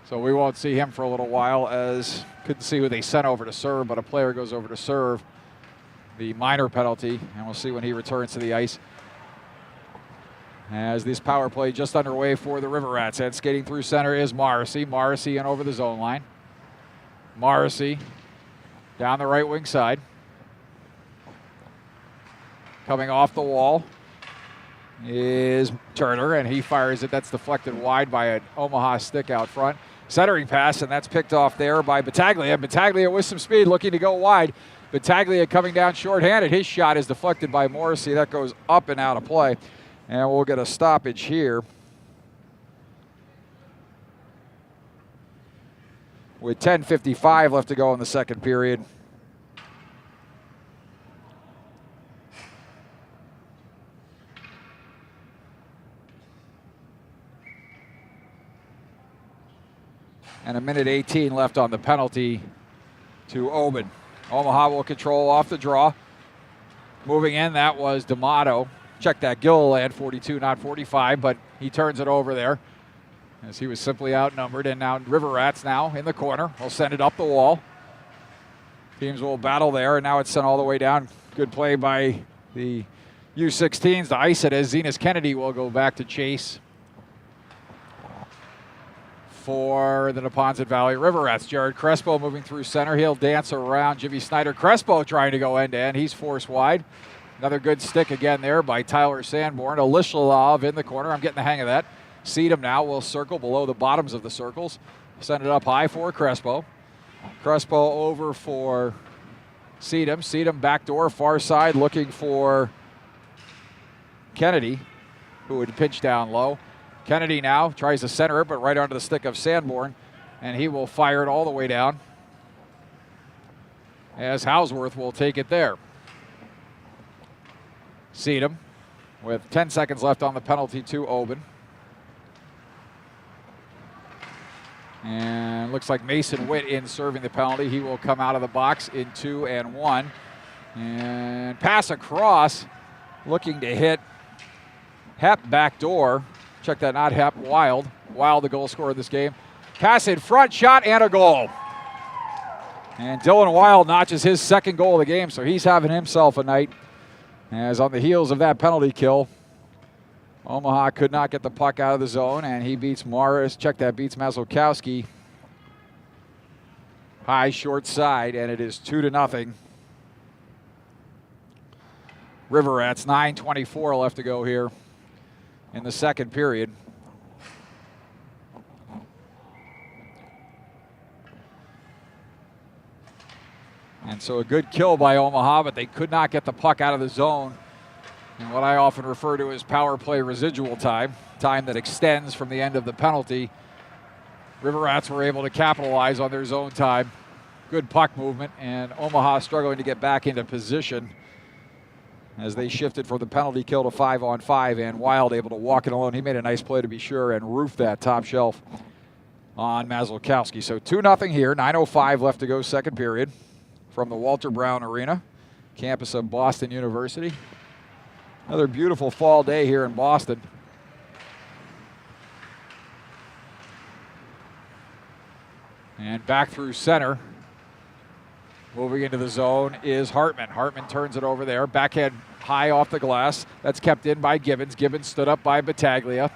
So we won't see him for a little while, as couldn't see who they sent over to serve, but a player goes over to serve the minor penalty, and we'll see when he returns to the ice. As this power play just underway for the River Rats. And skating through center is Morrissey. Morrissey in over the zone line. Morrissey down the right wing side. Coming off the wall is Turner, and he fires it. That's deflected wide by an Omaha stick out front. Centering pass, and that's picked off there by Battaglia. Battaglia with some speed looking to go wide. Battaglia coming down shorthanded. His shot is deflected by Morrissey. That goes up and out of play. And we'll get a stoppage here with 10:55 left to go in the second period. And a minute 18 left on the penalty to Oben. Omaha will control off the draw. Moving in, that was D'Amato. Check that, Gilliland, 42, not 45, but he turns it over there as he was simply outnumbered. And now River Rats now in the corner. Will send it up the wall. Teams will battle there, and now it's sent all the way down. Good play by the U16s to ice it as Zenas Kennedy will go back to chase for the Neponset Valley River Rats. Jared Crespo moving through center. He'll dance around Jimmy Snyder. Crespo trying to go end-to-end. He's forced wide. Another good stick again there by Tyler Sanborn. Elishalov in the corner. I'm getting the hang of that. Sedum now will circle below the bottoms of the circles. Send it up high for Crespo. Crespo over for Sedum. Sedum backdoor, far side, looking for Kennedy, who would pinch down low. Kennedy now tries to center it, but right onto the stick of Sanborn, and he will fire it all the way down as Hausworth will take it there. Sedum with 10 seconds left on the penalty to Oben. And looks like Mason Witt in serving the penalty. He will come out of the box in 2 and 1. And pass across, looking to hit Hep backdoor. Check that, not Hep, Wild. Wild, the goal scorer of this game. Pass in front, shot, and a goal. And Dylan Wild notches his second goal of the game, so he's having himself a night. As on the heels of that penalty kill, Omaha could not get the puck out of the zone, and he beats Morris. Check that, beats Mazurkowski. High, short side, and it is 2-0. River Rats, 9:24 left to go here in the second period. And so a good kill by Omaha, but they could not get the puck out of the zone. And what I often refer to as power play residual time, time that extends from the end of the penalty. River Rats were able to capitalize on their zone time. Good puck movement, and Omaha struggling to get back into position as they shifted for the penalty kill to 5-on-5, and Wild able to walk it alone. He made a nice play to be sure and roofed that top shelf on Mazurkowski. So 2-0 here, 9:05 left to go second period from the Walter Brown Arena, campus of Boston University. Another beautiful fall day here in Boston. And back through center. Moving into the zone is Hartman. Hartman turns it over there. Backhand high off the glass. That's kept in by Gibbons. Gibbons stood up by Battaglia.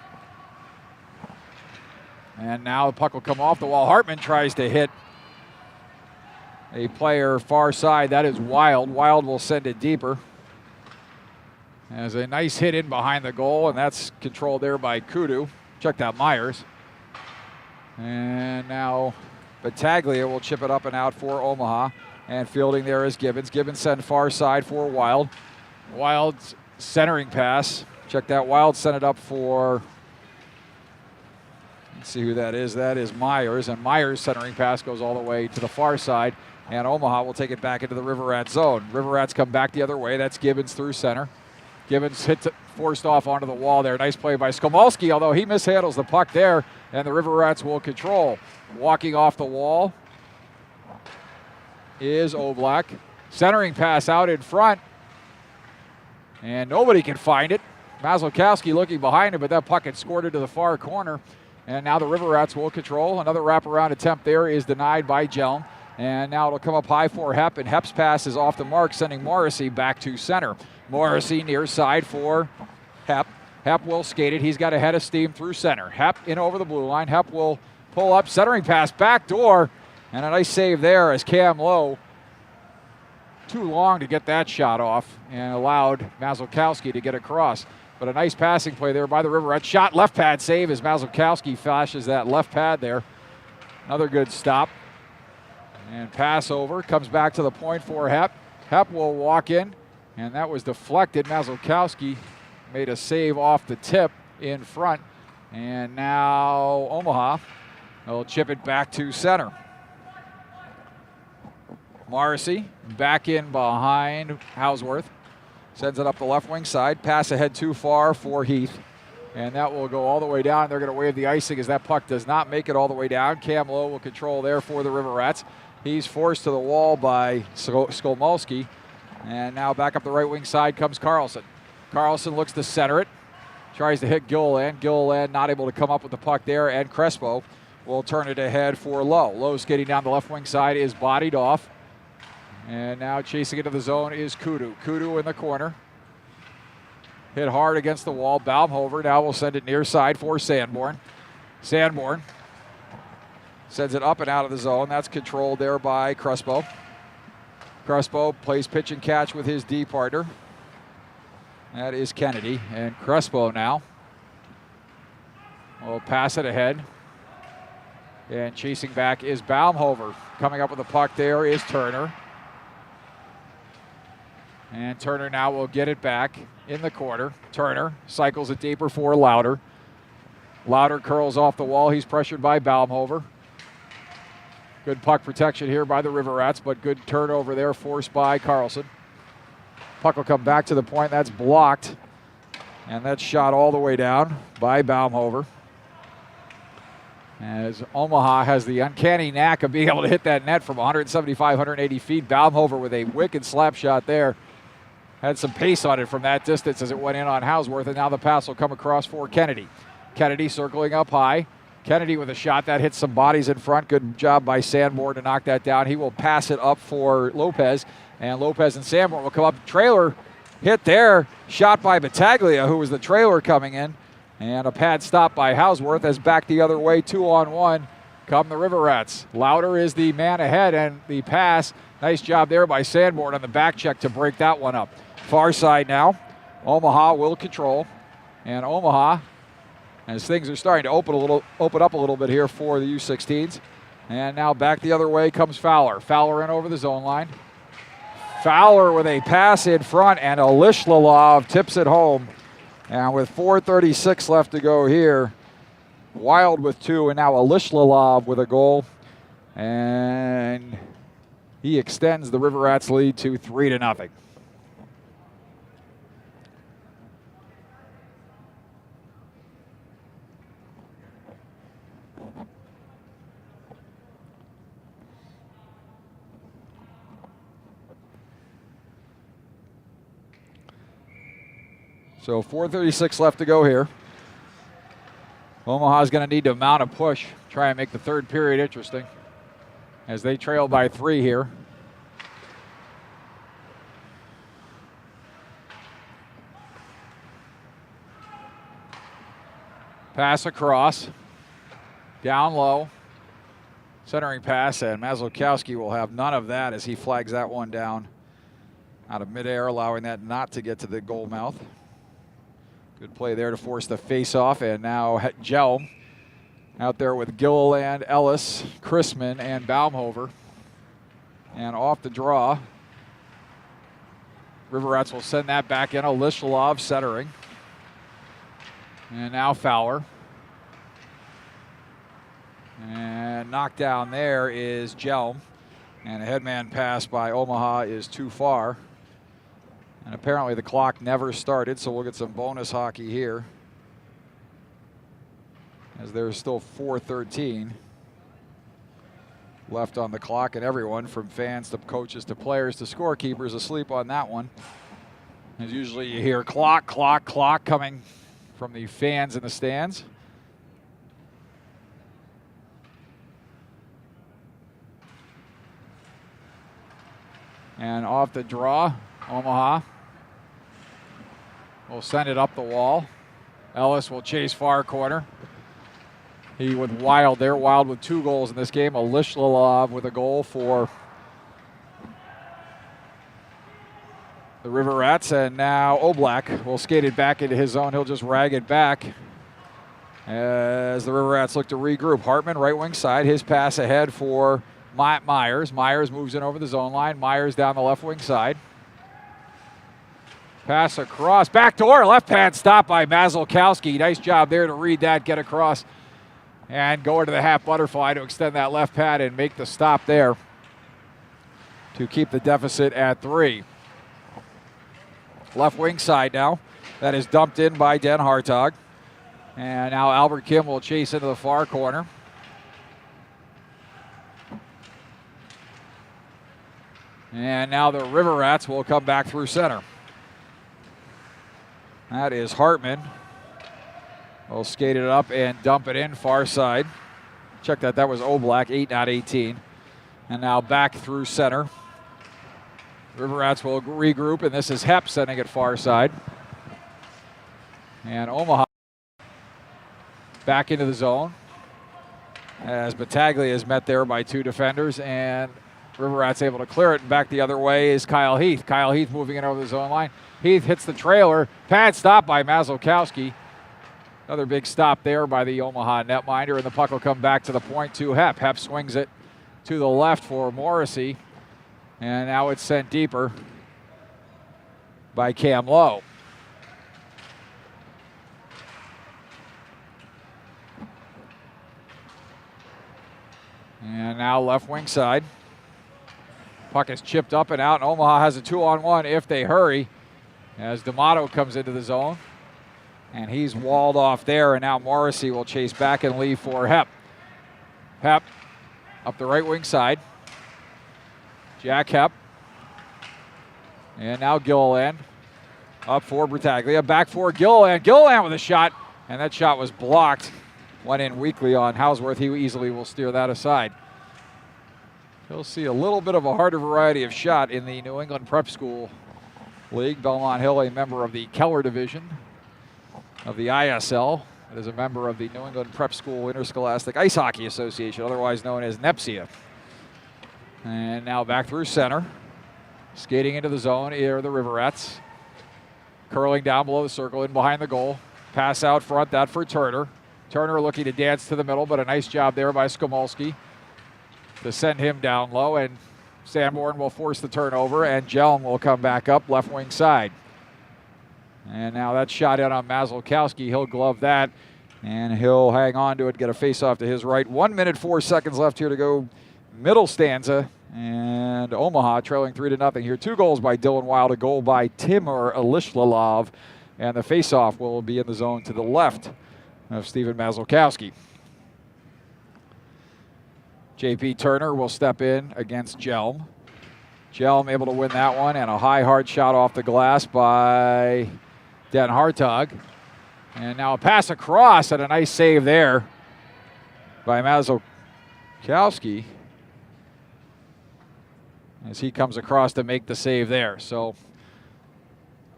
And now the puck will come off the wall. Hartman tries to hit a player far side. That is Wild. Wild will send it deeper. As a nice hit in behind the goal, and that's controlled there by Kudu. Check that, Myers. And now Battaglia will chip it up and out for Omaha. And fielding there is Gibbons. Gibbons sent far side for Wild. Wild's centering pass. Check that, Wild sent it up for, let's see who that is. That is Myers. And Myers' centering pass goes all the way to the far side. And Omaha will take it back into the River Rats zone. River Rats come back the other way. That's Gibbons through center. Gibbons forced off onto the wall there. Nice play by Skomolski, although he mishandles the puck there, and the River Rats will control. Walking off the wall is Oblak. Centering pass out in front, and nobody can find it. Mazurkowski looking behind him, but that puck had scored into the far corner, and now the River Rats will control. Another wraparound attempt there is denied by Jelm, and now it'll come up high for Hep, and Hep's pass is off the mark, sending Morrissey back to center. Morrissey near side for Hep. Hep will skate it. He's got a head of steam through center. Hep in over the blue line. Hep will pull up, centering pass, back door, and a nice save there as Cam Lowe, too long to get that shot off, and allowed Mazurkowski to get across. But a nice passing play there by the River Rats. Shot, left pad save as Mazurkowski flashes that left pad there. Another good stop. And pass over, comes back to the point for Hep. Hep will walk in, and that was deflected. Mazurkowski made a save off the tip in front. And now Omaha will chip it back to center. Morrissey back in behind Hausworth. Sends it up the left wing side. Pass ahead too far for Heath. And that will go all the way down. They're going to wave the icing as that puck does not make it all the way down. Cam Lowe will control there for the River Rats. He's forced to the wall by Skolmolsky. And now back up the right wing side comes Carlson. Carlson looks to center it. Tries to hit Gilliland. Gilliland not able to come up with the puck there. And Crespo will turn it ahead for Lowe. Lowe skating down the left wing side is bodied off. And now chasing into the zone is Kudu. Kudu in the corner. Hit hard against the wall. Baumhover now will send it near side for Sanborn. Sanborn sends it up and out of the zone. That's controlled there by Crespo. Crespo plays pitch and catch with his D partner. That is Kennedy. And Crespo now will pass it ahead. And chasing back is Baumhover. Coming up with the puck there is Turner. And Turner now will get it back in the corner. Turner cycles it deeper for Lauder. Lauder curls off the wall. He's pressured by Baumhover. Good puck protection here by the River Rats, but good turnover there forced by Carlson. Puck will come back to the point. That's blocked. And that's shot all the way down by Baumhover. As Omaha has the uncanny knack of being able to hit that net from 175, 180 feet. Baumhover with a wicked slap shot there. Had some pace on it from that distance as it went in on Hausworth, and now the pass will come across for Kennedy. Kennedy circling up high. Kennedy with a shot that hits some bodies in front. Good job by Sanborn to knock that down. He will pass it up for Lopez, and Lopez and Sanborn will come up. Trailer hit there, shot by Battaglia, who was the trailer coming in, and a pad stop by Hausworth as back the other way, 2-on-1. Come the River Rats. Lauder is the man ahead, and the pass. Nice job there by Sanborn on the back check to break that one up. Far side now. Omaha will control, and Omaha, as things are starting to open up a little bit here for the U16s. And now back the other way comes Fowler. Fowler in over the zone line. Fowler with a pass in front, and Alishlalov tips it home. And with 4:36 left to go here, Wild with 2, and now Alishlalov with a goal. And he extends the River Rats lead to 3-0. So 4:36 left to go here. Omaha's going to need to mount a push, try and make the third period interesting as they trail by 3 here. Pass across, down low, centering pass, and Mazlukowski will have none of that as he flags that one down out of midair, allowing that not to get to the goal mouth. Good play there to force the face-off, and now Jelm out there with Gilliland, Ellis, Chrisman, and Baumhover. And off the draw, River Rats will send that back in. Alishlalov centering. And now Fowler. And knocked down there is Jelm. And a headman pass by Omaha is too far. And apparently the clock never started, so we'll get some bonus hockey here, as there's still 4:13 left on the clock, and everyone from fans to coaches to players to scorekeepers asleep on that one. As usually you hear clock, clock, clock coming from the fans in the stands. And off the draw, Omaha will send it up the wall. Ellis will chase far corner. He with Wild there. Wild with 2 goals in this game. Alishlalov with a goal for the River Rats. And now Oblak will skate it back into his zone. He'll just rag it back as the River Rats look to regroup. Hartman, right wing side. His pass ahead for Myers. Myers moves in over the zone line. Myers down the left wing side. Pass across, back door, left hand stop by Mazlukowski. Nice job there to read that, get across, and go into the half butterfly to extend that left pad and make the stop there to keep the deficit at 3. Left wing side now. That is dumped in by Den Hartog. And now Albert Kim will chase into the far corner. And now the River Rats will come back through center. That is Hartman. Will skate it up and dump it in far side. Check that, that was Oblak, 8, not 18. And now back through center. River Rats will regroup, and this is Hepp sending it far side. And Omaha back into the zone as Battaglia is met there by 2 defenders, and River Rats able to clear it, and back the other way is Kyle Heath. Kyle Heath moving in over the zone line. Heath hits the trailer. Pad stop by Mazalkowski. Another big stop there by the Omaha netminder, and the puck will come back to the point to Hepp. Hepp swings it to the left for Morrissey, and now it's sent deeper by Cam Lowe. And now left wing side. Puck is chipped up and out, and Omaha has a 2-on-1 if they hurry, as D'Amato comes into the zone. And he's walled off there, and now Morrissey will chase back and leave for Hepp. Hepp up the right wing side. Jack Hepp. And now Gilliland up for Battaglia. Back for Gilliland. Gilliland with a shot, and that shot was blocked. Went in weakly on Hausworth. He easily will steer that aside. He'll see a little bit of a harder variety of shot in the New England Prep School League. Belmont Hill, a member of the Keller Division of the ISL. It is a member of the New England Prep School Interscholastic Ice Hockey Association, otherwise known as NEPSIA. And now back through center. Skating into the zone are the River Rats. Curling down below the circle, in behind the goal. Pass out front, that for Turner. Turner looking to dance to the middle, but a nice job there by Skomolski to send him down low, and Sanborn will force the turnover, and Jelm will come back up left wing side. And now that shot in on Mazalkowski. He'll glove that, and he'll hang on to it, get a face-off to his right. 1 minute, 4 seconds left here to go. Middle stanza, and Omaha trailing 3-0 here. 2 goals by Dylan Wild, a goal by Timur Elishlalov, and the face-off will be in the zone to the left of Stephen Mazalkowski. J.P. Turner will step in against Jelm. Jelm able to win that one, and a high, hard shot off the glass by Den Hartog. And now a pass across, and a nice save there by Mazalkowski as he comes across to make the save there. So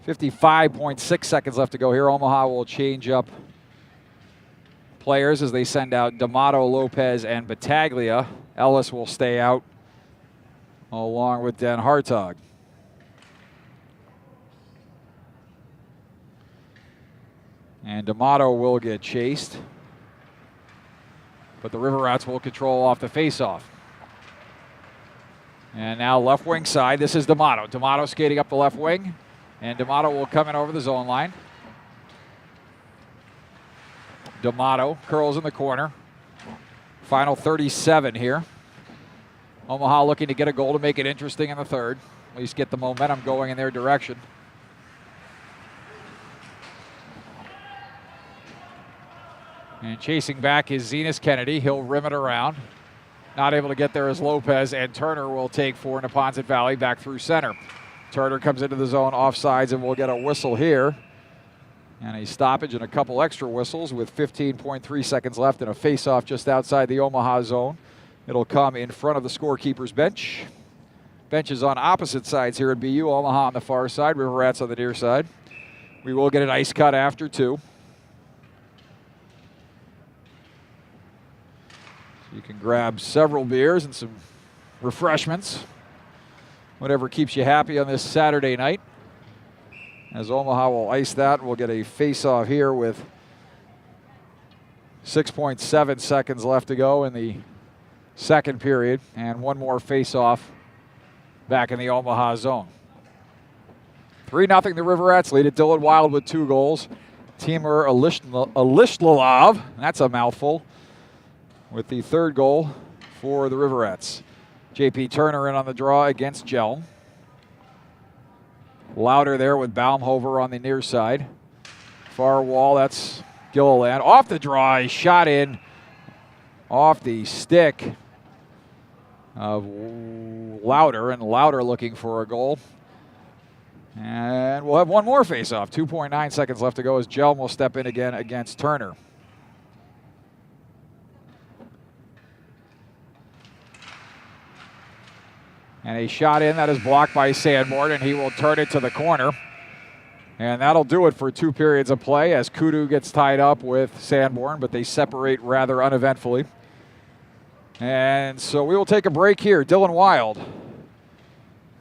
55.6 seconds left to go here. Omaha will change up players as they send out D'Amato, Lopez, and Battaglia. Ellis will stay out along with Den Hartog. And D'Amato will get chased, but the River Rats will control off the faceoff. And now left wing side, this is D'Amato. D'Amato skating up the left wing, and D'Amato will come in over the zone line. D'Amato curls in the corner. Final 37 here. Omaha looking to get a goal to make it interesting in the third. At least get the momentum going in their direction. And chasing back is Zenas Kennedy. He'll rim it around. Not able to get there is Lopez, and Turner will take for Neponset Valley back through center. Turner comes into the zone offsides, and we'll get a whistle here. And a stoppage and a couple extra whistles with 15.3 seconds left and a face-off just outside the Omaha zone. It'll come in front of the scorekeeper's bench. Bench is on opposite sides here at BU. Omaha on the far side, River Rats on the near side. We will get an ice cut after 2. So you can grab several beers and some refreshments. Whatever keeps you happy on this Saturday night. As Omaha will ice that, we'll get a face-off here with 6.7 seconds left to go in the second period, and one more face-off back in the Omaha zone. 3-0 the River Rats lead it. Dylan Wild with 2 goals. Timur Elishlalov, that's a mouthful, with the 3rd goal for the River Rats. J.P. Turner in on the draw against Jelm. Louder there with Baumhover on the near side. Far wall, that's Gilliland off the draw. He shot in off the stick of Louder, and Louder looking for a goal. And we'll have one more face-off. 2.9 seconds left to go as Jelm will step in again against Turner. And a shot in that is blocked by Sanborn, and he will turn it to the corner. And that'll do it for 2 periods of play as Kudu gets tied up with Sanborn, but they separate rather uneventfully. And so we will take a break here. Dylan Wild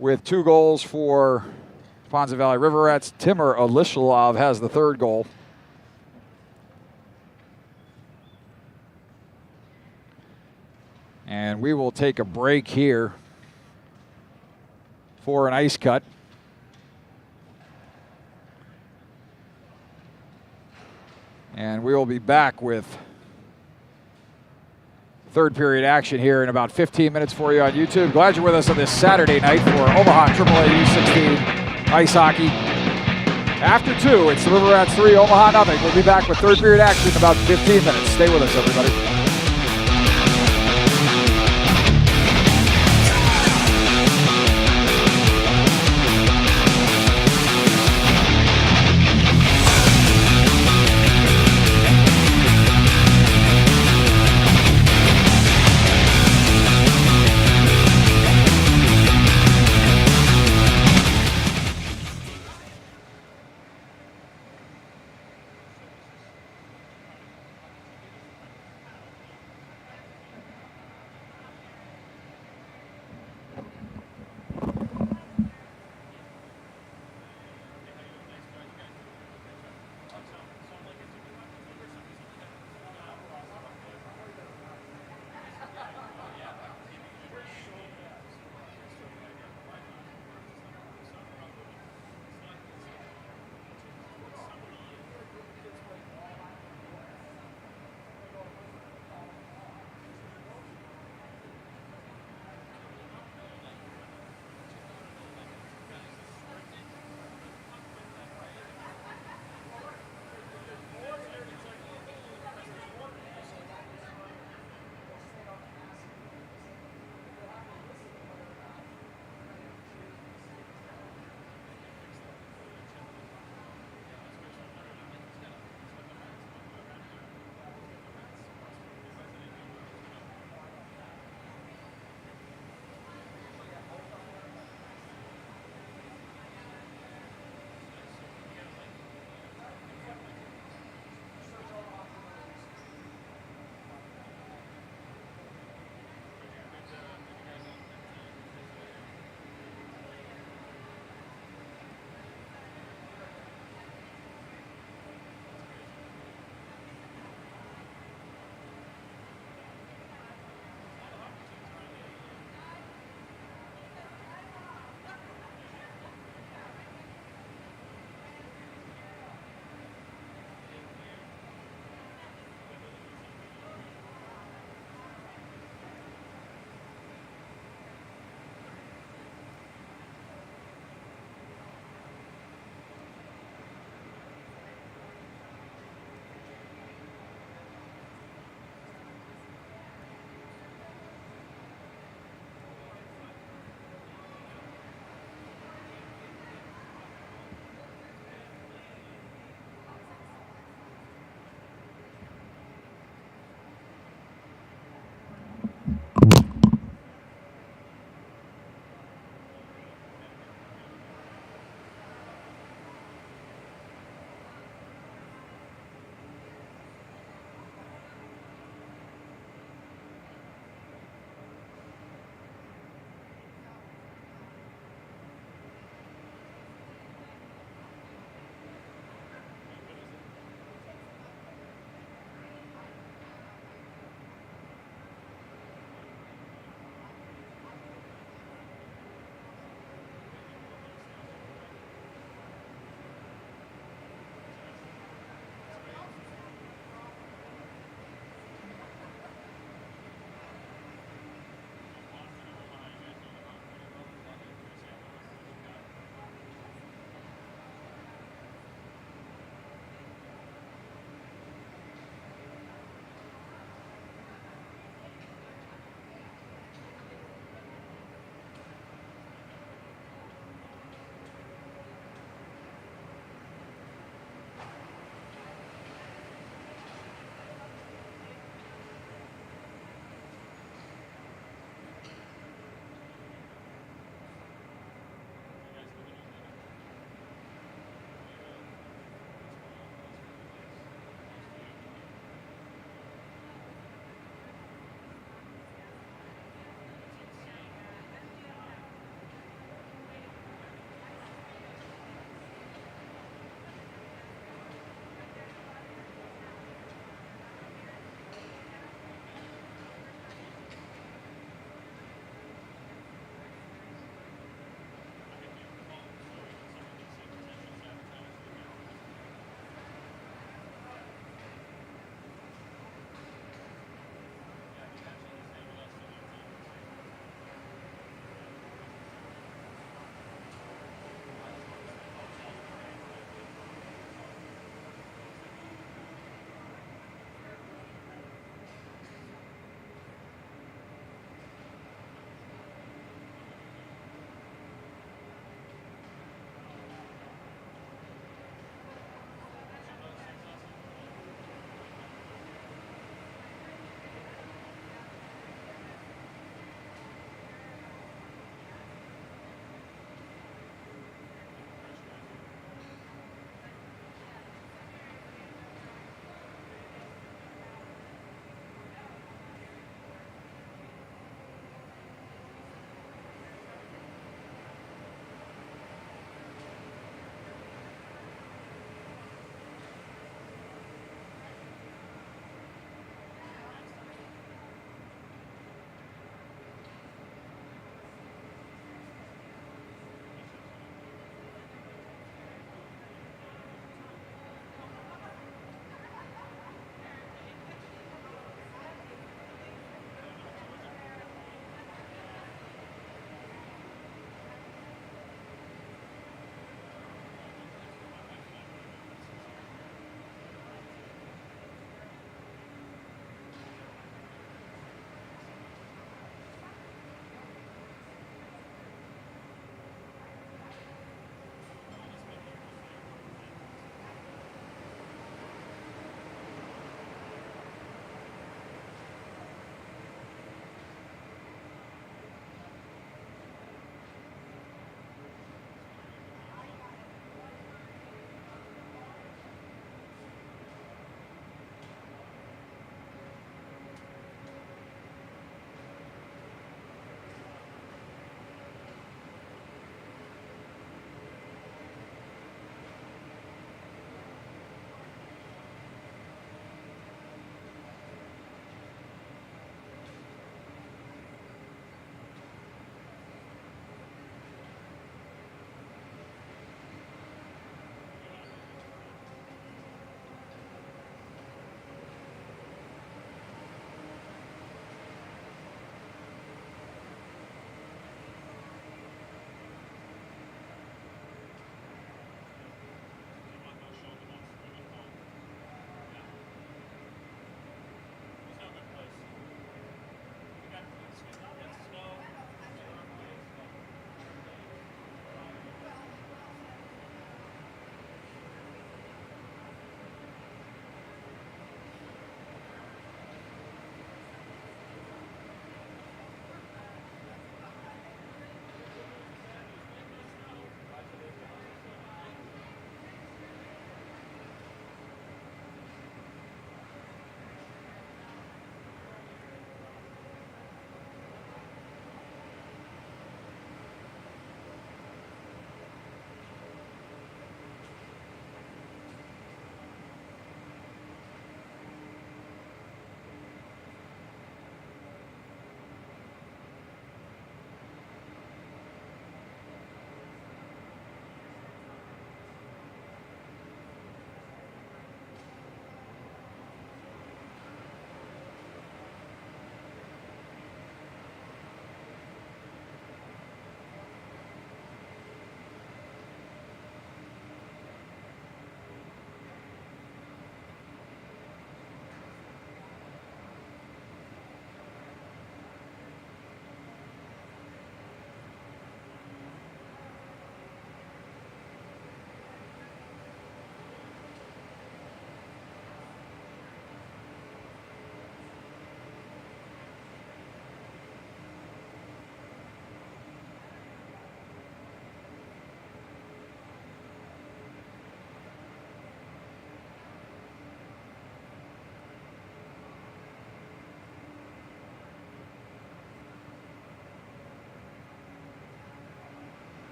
with 2 goals for Ponza Valley Riverets. Timur Alishalov has the 3rd goal. And we will take a break here for an ice cut. And we will be back with 3rd period action here in about 15 minutes for you on YouTube. Glad you're with us on this Saturday night for Omaha AAA U16 ice hockey. After 2, it's the Riverets 3, Omaha nothing. We'll be back with 3rd period action in about 15 minutes. Stay with us, everybody.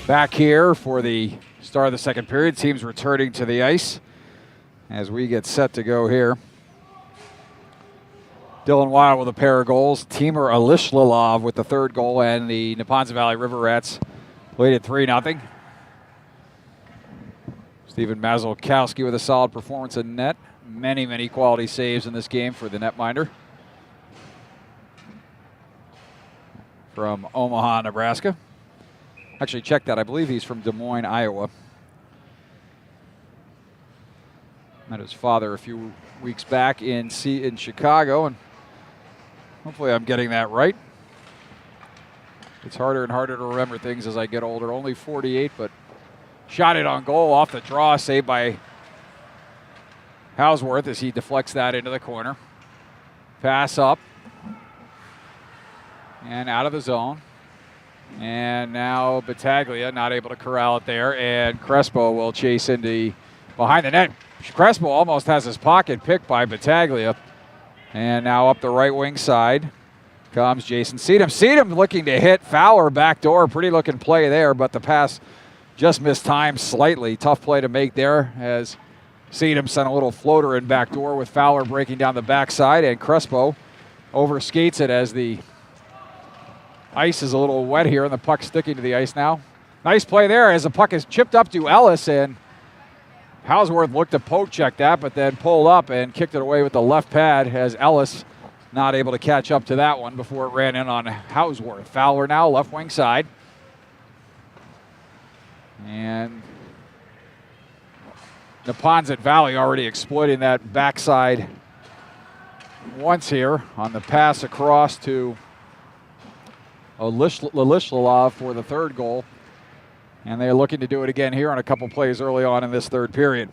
Back here for the start of the second period. Teams returning to the ice as we get set to go here. Dylan Wild with a pair of goals. Timur Alishlalov with the third goal, and the Neponset Valley River Rats lead at 3-0. Stephen Mazolkowski with a solid performance in net. Many quality saves in this game for the netminder from Omaha, Nebraska. Actually, check that. I believe he's from Des Moines, Iowa. Met his father a few weeks back in Chicago, and hopefully I'm getting that right. It's harder and harder to remember things as I get older. Only 48, but shot it on goal off the draw, saved by Hausworth as he deflects that into the corner. Pass up and out of the zone. And now Battaglia not able to corral it there, and Crespo will chase into behind the net. Crespo almost has his pocket picked by Battaglia. And now up the right wing side comes Jason Seedham. Seedham looking to hit Fowler backdoor. Pretty looking play there, but the pass just missed time slightly. Tough play to make there as Seedham sent a little floater in backdoor with Fowler breaking down the backside, and Crespo overskates it as the ice is a little wet here and the puck sticking to the ice now. Nice play there as the puck is chipped up to Ellis, and Hausworth looked to poke check that, but then pulled up and kicked it away with the left pad as Ellis not able to catch up to that one before it ran in on Hausworth. Fowler now left wing side. And Neponset Valley already exploiting that backside once here on the pass across to Alishlalov for the third goal. And they're looking to do it again here on a couple plays early on in this third period.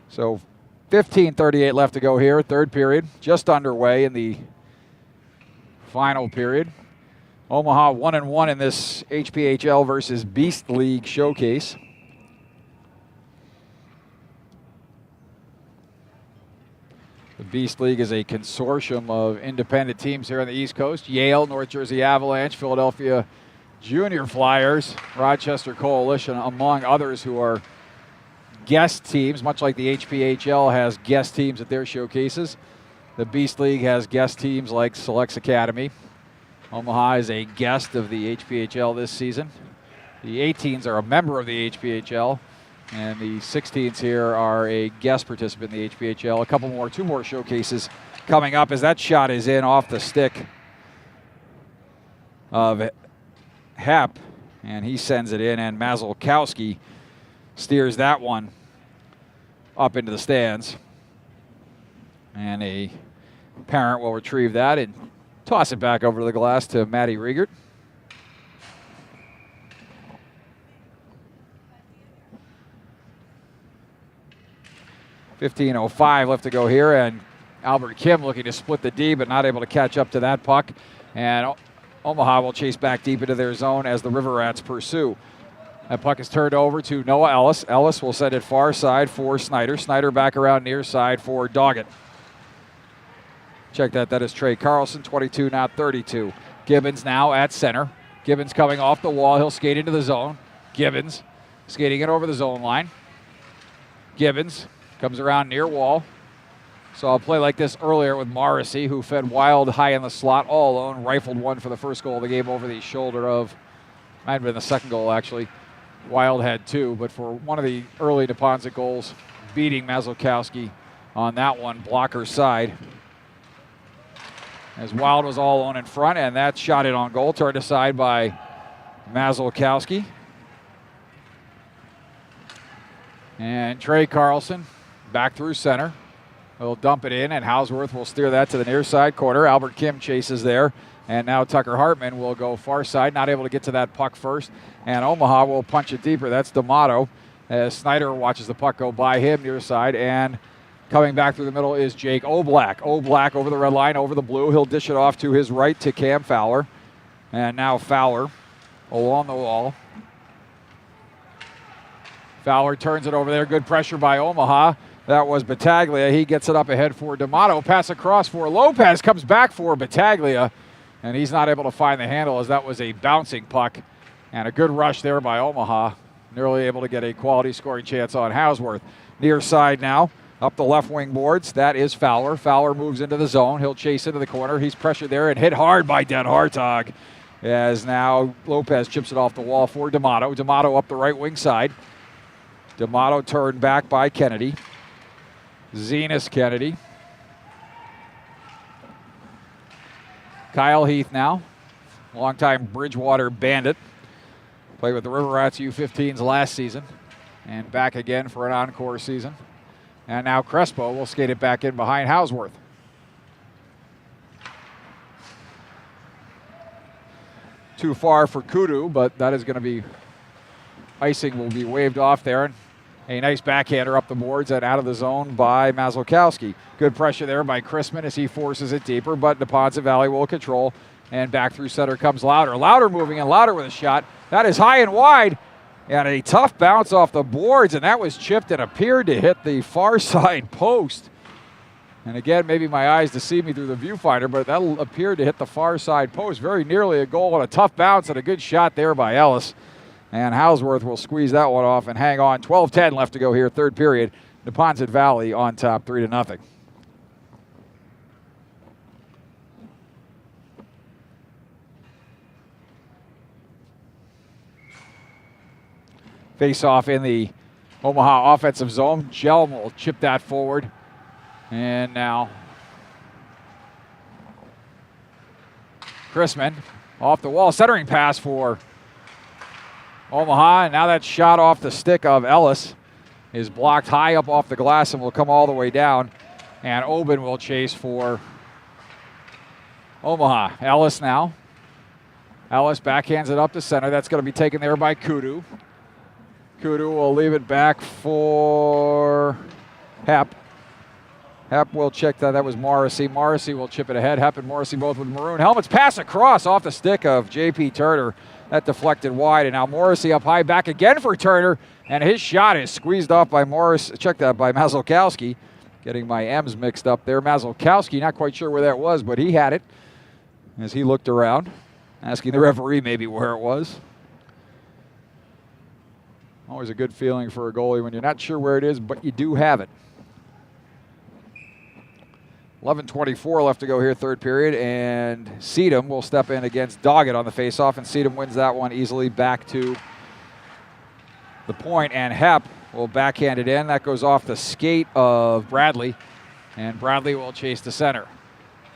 So 15:38 left to go here, third period, just underway in the final period. Omaha 1-1 in this HPHL versus Beast League showcase. The Beast League is a consortium of independent teams here on the East Coast. Yale, North Jersey Avalanche, Philadelphia Junior Flyers, Rochester Coalition, among others who are guest teams, much like the HPHL has guest teams at their showcases. The Beast League has guest teams like Selects Academy. Omaha is a guest of the HPHL this season. The 18s are a member of the HPHL, and the 16s here are a guest participant in the HPHL. Two more showcases coming up as that shot is in off the stick of Hepp, and he sends it in, and Mazolkowski steers that one up into the stands. And a parent will retrieve that and toss it back over to the glass to Matty Riegert. .15:05 left to go here, and Albert Kim looking to split the D, but not able to catch up to that puck. And Omaha will chase back deep into their zone as the River Rats pursue. That puck is turned over to Noah Ellis. Ellis will send it far side for Snyder. Snyder back around near side for Doggett. Check that. That is Trey Carlson, 22, not 32. Gibbons now at center. Gibbons coming off the wall. He'll skate into the zone. Gibbons skating it over the zone line. Gibbons comes around near wall. Saw a play like this earlier with Morrissey, who fed Wild high in the slot all alone. Rifled one for the first goal of the game over the shoulder of, might have been the second goal actually. Wild had two, but for one of the early Neponset goals, beating Mazolkowski on that one, blocker side. As Wild was all alone in front, and that shot it on goal, turned aside by Mazolkowski. And Trey Carlson back through center. He'll dump it in, and Hausworth will steer that to the near side corner. Albert Kim chases there, and now Tucker Hartman will go far side, not able to get to that puck first, and Omaha will punch it deeper. That's D'Amato as Snyder watches the puck go by him near side, and coming back through the middle is Jake Oblak. Oblak over the red line, over the blue. He'll dish it off to his right to Cam Fowler. And now Fowler along the wall. Fowler turns it over there. Good pressure by Omaha. That was Battaglia. He gets it up ahead for D'Amato. Pass across for Lopez. Comes back for Battaglia. And he's not able to find the handle as that was a bouncing puck. And a good rush there by Omaha. Nearly able to get a quality scoring chance on Hausworth. Near side now, up the left wing boards. That is Fowler. Fowler moves into the zone. He'll chase into the corner. He's pressured there and hit hard by Den Hartog. As now Lopez chips it off the wall for D'Amato. D'Amato up the right wing side. D'Amato turned back by Kennedy. Zenas Kennedy. Kyle Heath now. Longtime Bridgewater Bandit. Played with the River Rats U15s last season. And back again for an encore season. And now Crespo will skate it back in behind Hausworth. Too far for Kudu, but that is going to be, icing will be waved off there. And a nice backhander up the boards and out of the zone by Mazalkowski. Good pressure there by Chrisman as he forces it deeper, but Neponset Valley will control. And back through center comes Louder. Louder moving and Louder with a shot. That is high and wide. And a tough bounce off the boards, and that was chipped and appeared to hit the far side post. And again, maybe my eyes deceive me through the viewfinder, but that appeared to hit the far side post. Very nearly a goal and a tough bounce and a good shot there by Ellis. And Hausworth will squeeze that one off and hang on. 12-10 left to go here, third period. Neponset Valley on top 3-0. Face off in the Omaha offensive zone. Jelm will chip that forward. And now Chrisman off the wall. Centering pass for Omaha. And now that shot off the stick of Ellis is blocked high up off the glass and will come all the way down. And Oben will chase for Omaha. Ellis now. Ellis backhands it up to center. That's going to be taken there by Kudu. Kudu will leave it back for Hep. Hep will check that. That was Morrissey. Morrissey will chip it ahead. Hep and Morrissey both with maroon helmets. Pass across off the stick of J.P. Turner. That deflected wide. And now Morrissey up high back again for Turner. And his shot is squeezed off by Morris. Check that by Mazalkowski. Getting my M's mixed up there. Mazalkowski, not quite sure where that was, but he had it as he looked around, asking the referee maybe where it was. Always a good feeling for a goalie when you're not sure where it is, but you do have it. 11:24 left to go here, third period, and Sedum will step in against Doggett on the faceoff, and Sedum wins that one easily back to the point, and Hep will backhand it in. That goes off the skate of Bradley, and Bradley will chase the center.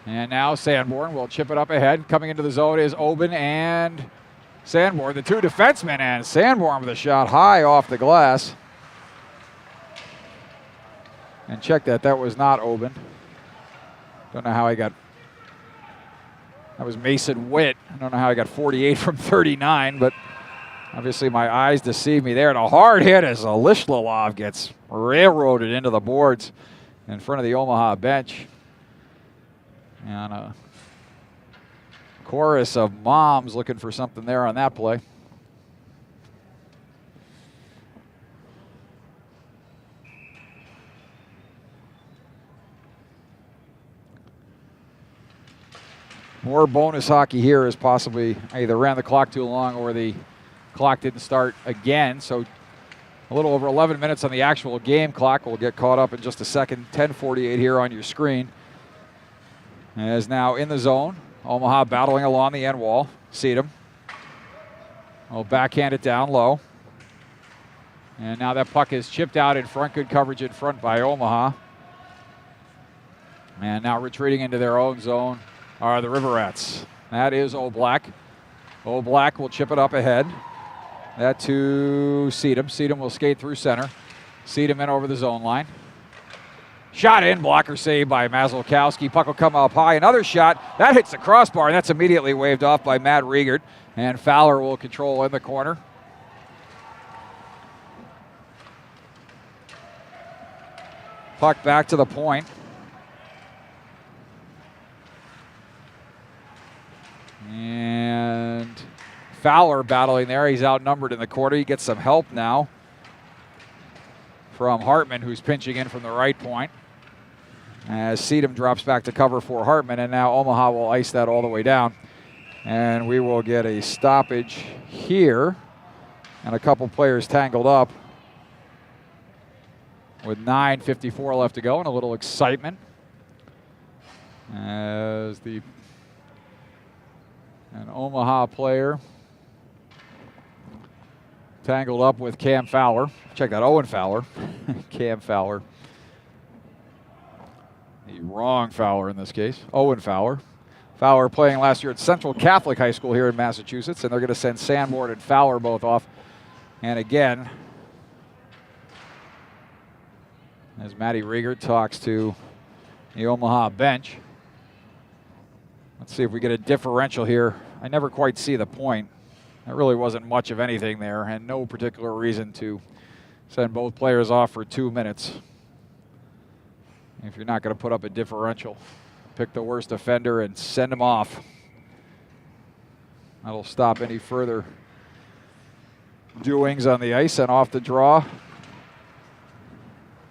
And now Sanborn will chip it up ahead. Coming into the zone is Oben and Sanborn, the two defensemen, and Sanborn with a shot high off the glass. And check that, that was not Oben. Don't know how he got, that was Mason Witt. I don't know how he got 48 from 39, but obviously my eyes deceive me there. And a hard hit as Lishlalov gets railroaded into the boards in front of the Omaha bench. And a chorus of moms looking for something there on that play. More bonus hockey here as possibly either ran the clock too long or the clock didn't start again. So a little over 11 minutes on the actual game clock. We'll get caught up in just a second. 10:48 here on your screen. As now in the zone. Omaha battling along the end wall. Sedum will backhand it down low. And now that puck is chipped out in front. Good coverage in front by Omaha. And now retreating into their own zone are the River Rats. That is O'Black. O'Black will chip it up ahead. That to Sedum. Sedum will skate through center. Sedum in over the zone line. Shot in, blocker saved by Mazalkowski. Puck will come up high. Another shot. That hits the crossbar, and that's immediately waved off by Matt Riegert. And Fowler will control in the corner. Puck back to the point. And Fowler battling there. He's outnumbered in the corner. He gets some help now from Hartman, who's pinching in from the right point. As Sedum drops back to cover for Hartman, and now Omaha will ice that all the way down. And we will get a stoppage here. And a couple players tangled up with 9:54 left to go and a little excitement as an Omaha player tangled up with Cam Fowler. Check that, Owen Fowler. Cam Fowler. The wrong Fowler in this case, Owen Fowler. Fowler playing last year at Central Catholic High School here in Massachusetts, and they're going to send Sanborn and Fowler both off. And again, as Matty Riegert talks to the Omaha bench, let's see if we get a differential here. I never quite see the point. There really wasn't much of anything there, and no particular reason to send both players off for 2 minutes. If you're not going to put up a differential, pick the worst offender and send him off. That'll stop any further doings on the ice, and off the draw.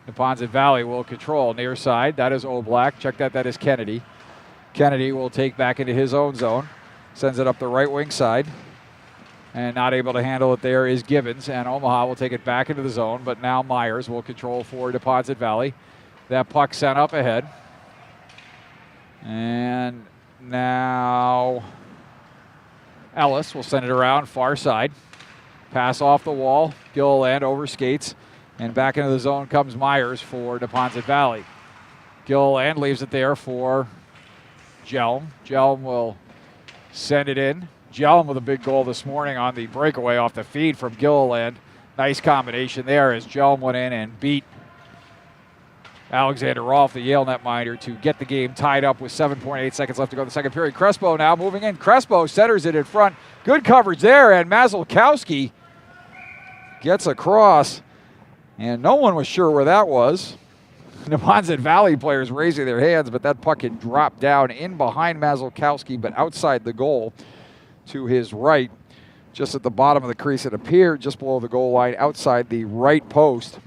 Neponset Valley will control near side. That is Oblak. Check that is Kennedy. Kennedy will take back into his own zone. Sends it up the right wing side. And not able to handle it there is Gibbons. And Omaha will take it back into the zone. But now Myers will control for Neponset Valley. That puck sent up ahead. And now Ellis will send it around far side. Pass off the wall. Gilliland over skates. And back into the zone comes Myers for Neponset Valley. Gilliland leaves it there for Jelm. Jelm will send it in. Jelm with a big goal this morning on the breakaway off the feed from Gilliland. Nice combination there as Jelm went in and beat Alexander Rolfe, the Yale netminder, to get the game tied up with 7.8 seconds left to go in the second period. Crespo now moving in. Crespo centers it in front. Good coverage there, and Mazalkowski gets across, and no one was sure where that was. Neponset Valley players raising their hands, but that puck had dropped down in behind Mazalkowski, but outside the goal to his right, just at the bottom of the crease. It appeared just below the goal line, outside the right post.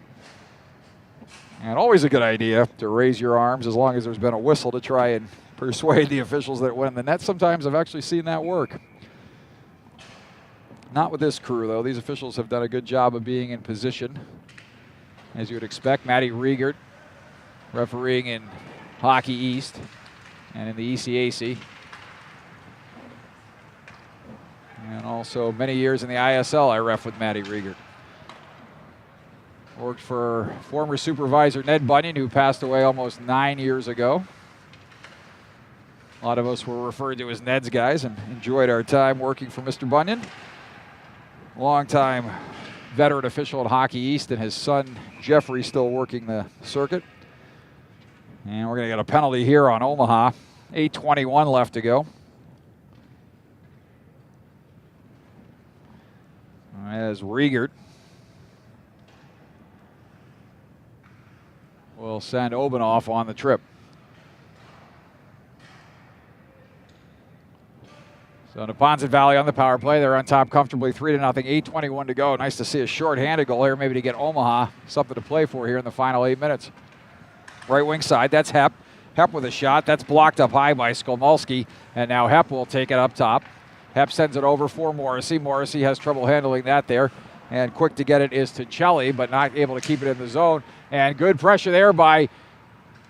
And always a good idea to raise your arms as long as there's been a whistle to try and persuade the officials that it went in the net. Sometimes I've actually seen that work. Not with this crew, though. These officials have done a good job of being in position, as you would expect. Matty Riegert refereeing in Hockey East and in the ECAC. And also many years in the ISL I ref with Matty Riegert. Worked for former supervisor Ned Bunyan, who passed away almost 9 years ago. A lot of us were referred to as Ned's guys and enjoyed our time working for Mr. Bunyan. Longtime veteran official at Hockey East, and his son Jeffrey still working the circuit. And we're going to get a penalty here on Omaha. 8:21 left to go. As Riegert will send Obanoff on the trip. So Neponset Valley on the power play. They're on top comfortably 3-0. 8:21 to go. Nice to see a short-handed goal here, maybe to get Omaha something to play for here in the final 8 minutes. Right wing side, that's Hepp. Hepp with a shot. That's blocked up high by Skolmolski. And now Hepp will take it up top. Hepp sends it over for Morrissey. Morrissey has trouble handling that there. And quick to get it is to Chelly, but not able to keep it in the zone. And good pressure there by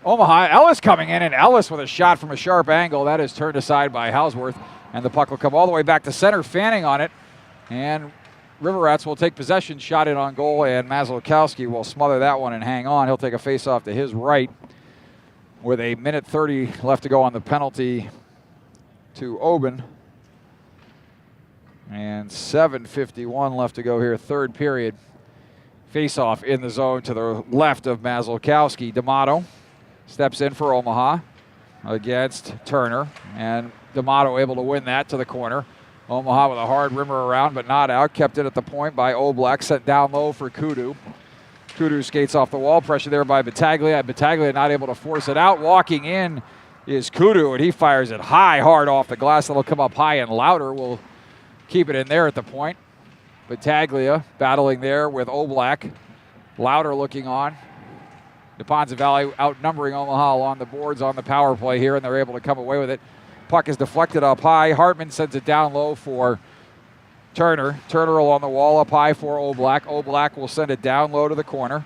Omaha. Ellis coming in, and Ellis with a shot from a sharp angle. That is turned aside by Hausworth. And the puck will come all the way back to center, fanning on it. And River Rats will take possession, shot it on goal, and Mazalkowski will smother that one and hang on. He'll take a face-off to his right with 1:30 left to go on the penalty to Oben. And 7:51 left to go here, third period. Face-off in the zone to the left of Mazalkowski. D'Amato steps in for Omaha against Turner, and D'Amato able to win that to the corner. Omaha with a hard rimmer around, but not out. Kept it at the point by Oblak. Sent down low for Kudu. Kudu skates off the wall. Pressure there by Battaglia. Battaglia not able to force it out. Walking in is Kudu, and he fires it high, hard off the glass. That'll come up high, and Louder will keep it in there at the point. Battaglia battling there with Oblak. Louder looking on. Neponset Valley outnumbering Omaha along the boards on the power play here, and they're able to come away with it. puck is deflected up high. Hartman sends it down low for Turner. Turner along the wall up high for Oblak. Oblak will send it down low to the corner.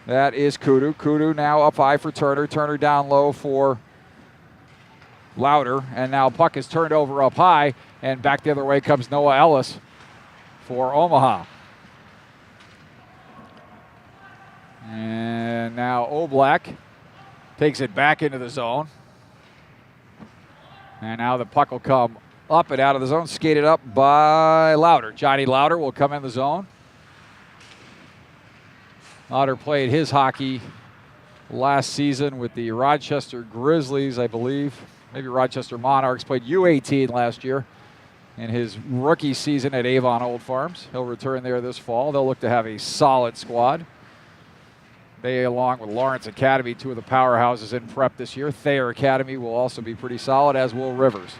That is Kudu. Kudu now up high for Turner. Turner down low for Louder. And now puck is turned over up high. And back the other way comes Noah Ellis for Omaha. And now Oblak takes it back into the zone. And now the puck will come up and out of the zone, skated up by Louder. Johnny Louder will come in the zone. Louder played his hockey last season with the Rochester Grizzlies, I believe. Maybe Rochester Monarchs. Played U18 last year in his rookie season at Avon Old Farms. He'll return there this fall. They'll look to have a solid squad. They, along with Lawrence Academy, two of the powerhouses in prep this year. Thayer Academy will also be pretty solid, as will Rivers.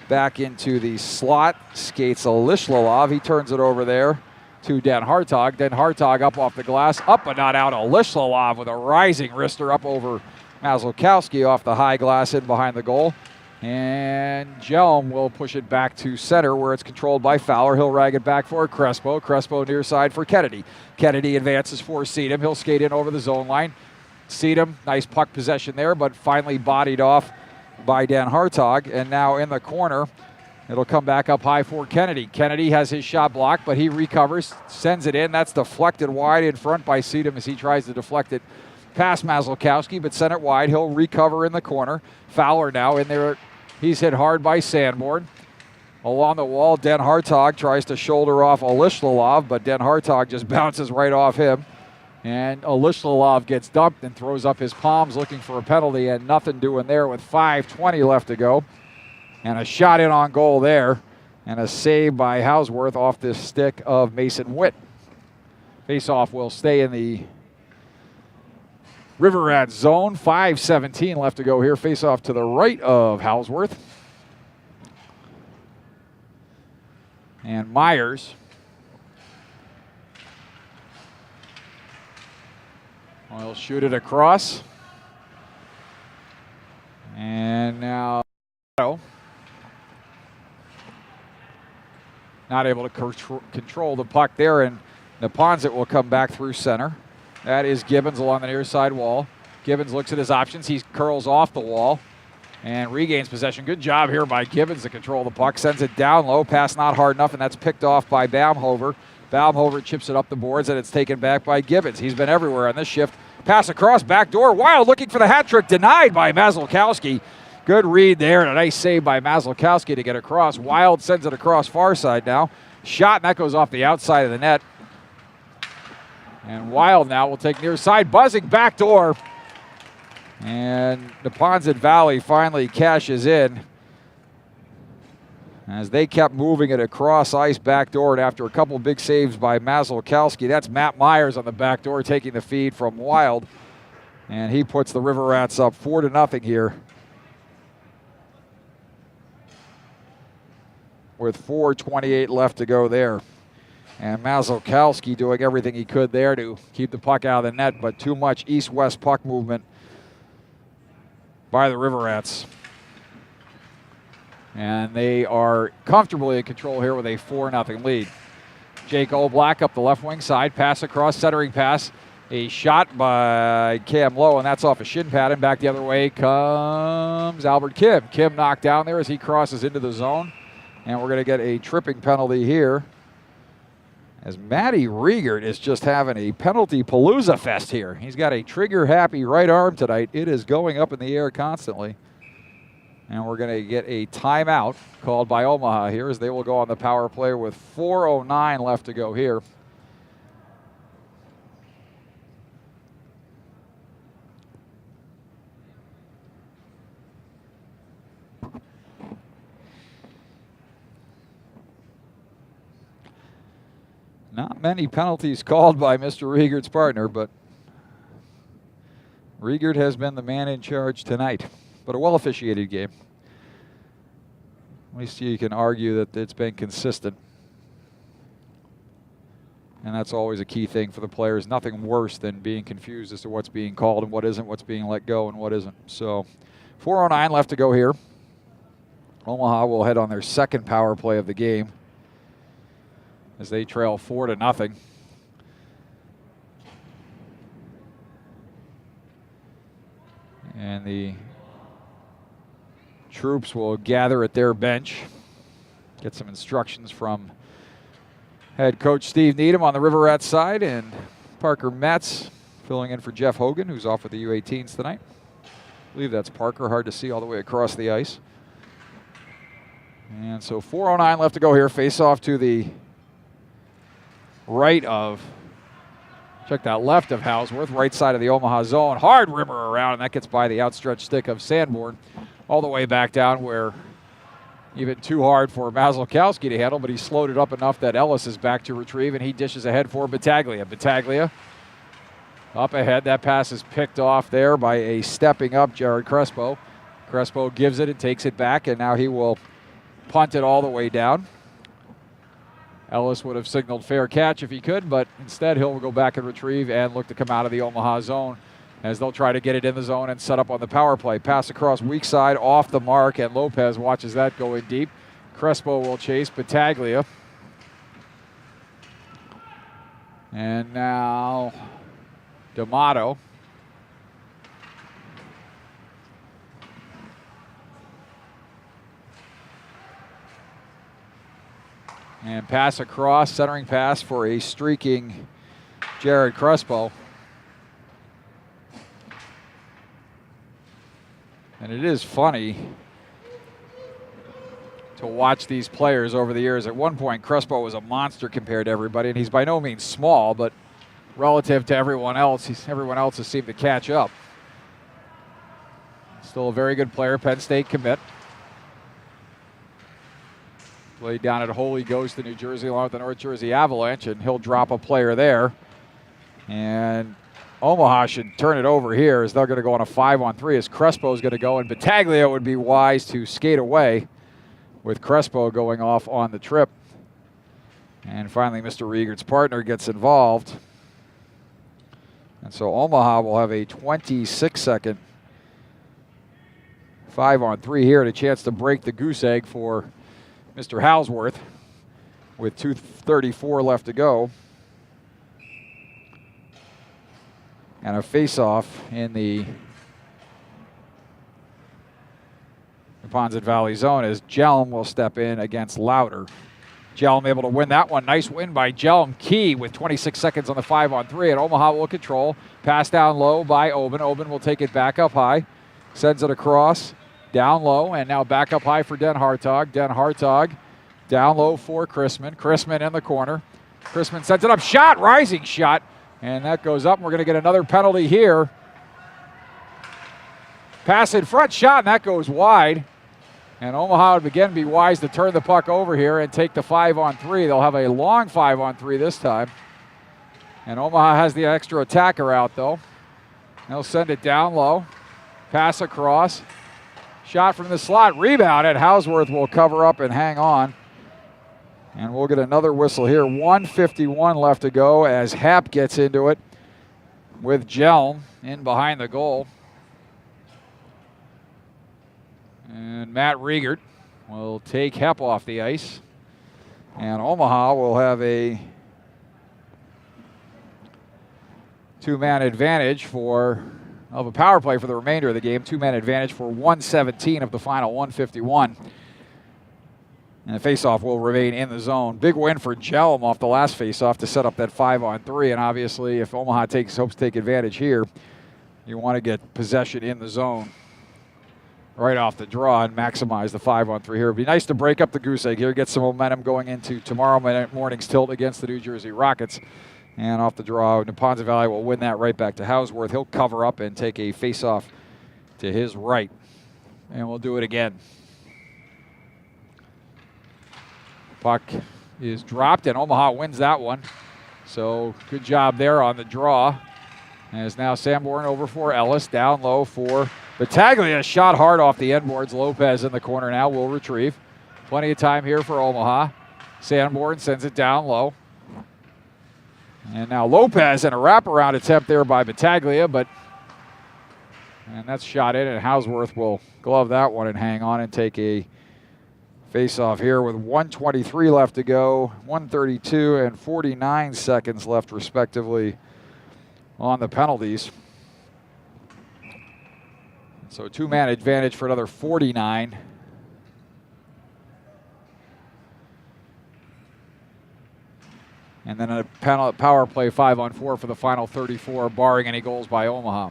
Back into the slot, skates Alishlalov. He turns it over there to Den Hartog. Den Hartog up off the glass, up but not out. Alishlalov with a rising wrister up over Mazalkowski off the high glass in behind the goal. And Jelm will push it back to center where it's controlled by Fowler. He'll rag it back for Crespo. Crespo near side for Kennedy. Kennedy advances for Seedham. He'll skate in over the zone line. Seedham, nice puck possession there, but finally bodied off by Dan Hartog. And now in the corner, it'll come back up high for Kennedy. Kennedy has his shot blocked, but he recovers, sends it in. That's deflected wide in front by Seedham as he tries to deflect it past Mazalkowski, but sent it wide. He'll recover in the corner. Fowler now in there. He's hit hard by Sanborn. Along the wall, Den Hartog tries to shoulder off Alishlalov, but Den Hartog just bounces right off him. And Alishlalov gets dumped and throws up his palms looking for a penalty, and nothing doing there with 5:20 left to go. And a shot in on goal there, and a save by Hausworth off the stick of Mason Witt. Faceoff will stay in the River Rats zone. 5:17 left to go here. Faceoff to the right of Hausworth. And Myers will shoot it across. And now not able to control the puck there, and Neponset will come back through center. That is Gibbons along the near side wall. Gibbons looks at his options. He curls off the wall and regains possession. Good job here by Gibbons to control the puck. Sends it down low. Pass not hard enough, and that's picked off by Baumhover. Baumhover chips it up the boards, and it's taken back by Gibbons. He's been everywhere on this shift. Pass across, back door. Wild looking for the hat trick. Denied by Mazalkowski. Good read there, and a nice save by Mazalkowski to get across. Wild sends it across far side now. Shot, and that goes off the outside of the net. And Wild now will take near side, buzzing back door. And Neponset Valley finally cashes in as they kept moving it across ice back door. And after a couple big saves by Mazalkowski, that's Matt Myers on the back door taking the feed from Wild. And he puts the River Rats up 4-0 here, with 4:28 left to go there. And Mazalkowski doing everything he could there to keep the puck out of the net, but too much east-west puck movement by the River Rats. And they are comfortably in control here with a 4-0 lead. Jake Oblak up the left wing side, pass across, centering pass. A shot by Cam Lowe, and that's off a shin pad, and back the other way comes Albert Kim. Kim knocked down there as he crosses into the zone. And we're going to get a tripping penalty here, as Matty Riegert is just having a penalty palooza fest here. He's got a trigger-happy right arm tonight. It is going up in the air constantly. And we're going to get a timeout called by Omaha here, as they will go on the power play with 4:09 left to go here. Not many penalties called by Mr. Riegert's partner, but Riegert has been the man in charge tonight. But a well-officiated game. At least you can argue that it's been consistent. And that's always a key thing for the players. Nothing worse than being confused as to what's being called and what isn't, what's being let go and what isn't. So 4:09 left to go here. Omaha will head on their second power play of the game as they trail 4-0. And the troops will gather at their bench, get some instructions from head coach Steve Needham on the Riverette side, and Parker Metz filling in for Jeff Hogan, who's off with the U18s tonight. I believe that's Parker, hard to see all the way across the ice. And so 4:09 left to go here. Face off to the right of, check that, left of Houseworth, right side of the Omaha zone. Hard rimmer around, and that gets by the outstretched stick of Sanborn all the way back down where even too hard for Mazalkowski to handle, but he slowed it up enough that Ellis is back to retrieve, and he dishes ahead for Battaglia. Battaglia up ahead. That pass is picked off there by a stepping up Jared Crespo. Crespo gives it and takes it back, and now he will punt it all the way down. Ellis would have signaled fair catch if he could, but instead he'll go back and retrieve and look to come out of the Omaha zone as they'll try to get it in the zone and set up on the power play. Pass across weak side off the mark, and Lopez watches that go in deep. Crespo will chase Battaglia. And now D'Amato. And pass across, centering pass for a streaking Jared Crespo. And it is funny to watch these players over the years. At one point, Crespo was a monster compared to everybody, and he's by no means small, but relative to everyone else, everyone else has seemed to catch up. Still a very good player, Penn State commit. Played down at Holy Ghost in New Jersey along with the North Jersey Avalanche, and he'll drop a player there. And Omaha should turn it over here as they're going to go on a 5-on-3 as Crespo is going to go, and Battaglia would be wise to skate away with Crespo going off on the trip. And finally, Mr. Riegert's partner gets involved. And so Omaha will have a 26-second 5-on-3 here and a chance to break the goose egg for Mr. Houseworth with 2:34 left to go. And a face-off in the Neponset Valley zone as Jelm will step in against Louder. Jelm able to win that one. Nice win by Jelm. Key with 26 seconds on the 5-on-3, and Omaha will control. Pass down low by Oben. Oben will take it back up high. Sends it across. Down low, and now back up high for Den Hartog. Den Hartog down low for Chrisman. Chrisman in the corner. Chrisman sends it up. Shot, rising shot. And that goes up, and we're going to get another penalty here. Pass in front, shot, and that goes wide. And Omaha would again be wise to turn the puck over here and take the 5-on-3. They'll have a long 5-on-3 this time. And Omaha has the extra attacker out, though. They'll send it down low. Pass across. Shot from the slot, rebounded. Houseworth will cover up and hang on. And we'll get another whistle here. 1:51 left to go as Happ gets into it with Jelm in behind the goal. And Matt Riegert will take Happ off the ice. And Omaha will have a two-man advantage of a power play for the remainder of the game. Two-man advantage for 1:17 of the final 1:51. And the faceoff will remain in the zone. Big win for Jelm off the last faceoff to set up that 5-on-3. And obviously, if Omaha hopes to take advantage here, you want to get possession in the zone right off the draw and maximize the 5-on-3 here. It'd be nice to break up the goose egg here, get some momentum going into tomorrow morning's tilt against the New Jersey Rockets. And off the draw, Neponset Valley will win that right back to Houseworth. He'll cover up and take a face-off to his right. And we'll do it again. Puck is dropped, and Omaha wins that one. So good job there on the draw. As now Sanborn over for Ellis, down low for Battaglia. Shot hard off the end boards. Lopez in the corner now will retrieve. Plenty of time here for Omaha. Sanborn sends it down low. And now Lopez in a wraparound attempt there by Battaglia, but And that's shot in, and Hausworth will glove that one and hang on and take a face-off here with 1:23 left to go, 1:32 and 49 seconds left, respectively, on the penalties. So two-man advantage for another 49. And then a power play 5-on-4 for the final 34, barring any goals by Omaha.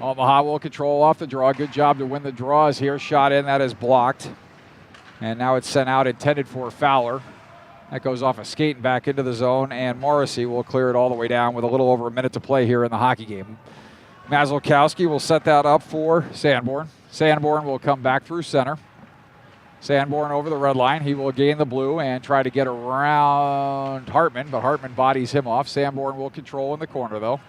Omaha will control off the draw. Good job to win the draws here. Shot in, that is blocked. And now it's sent out, intended for Fowler. That goes off a skate and back into the zone, and Morrissey will clear it all the way down with a little over a minute to play here in the hockey game. Mazalkowski will set that up for Sanborn. Sanborn will come back through center. Sanborn over the red line. He will gain the blue and try to get around Hartman, but Hartman bodies him off. Sanborn will control in the corner, though,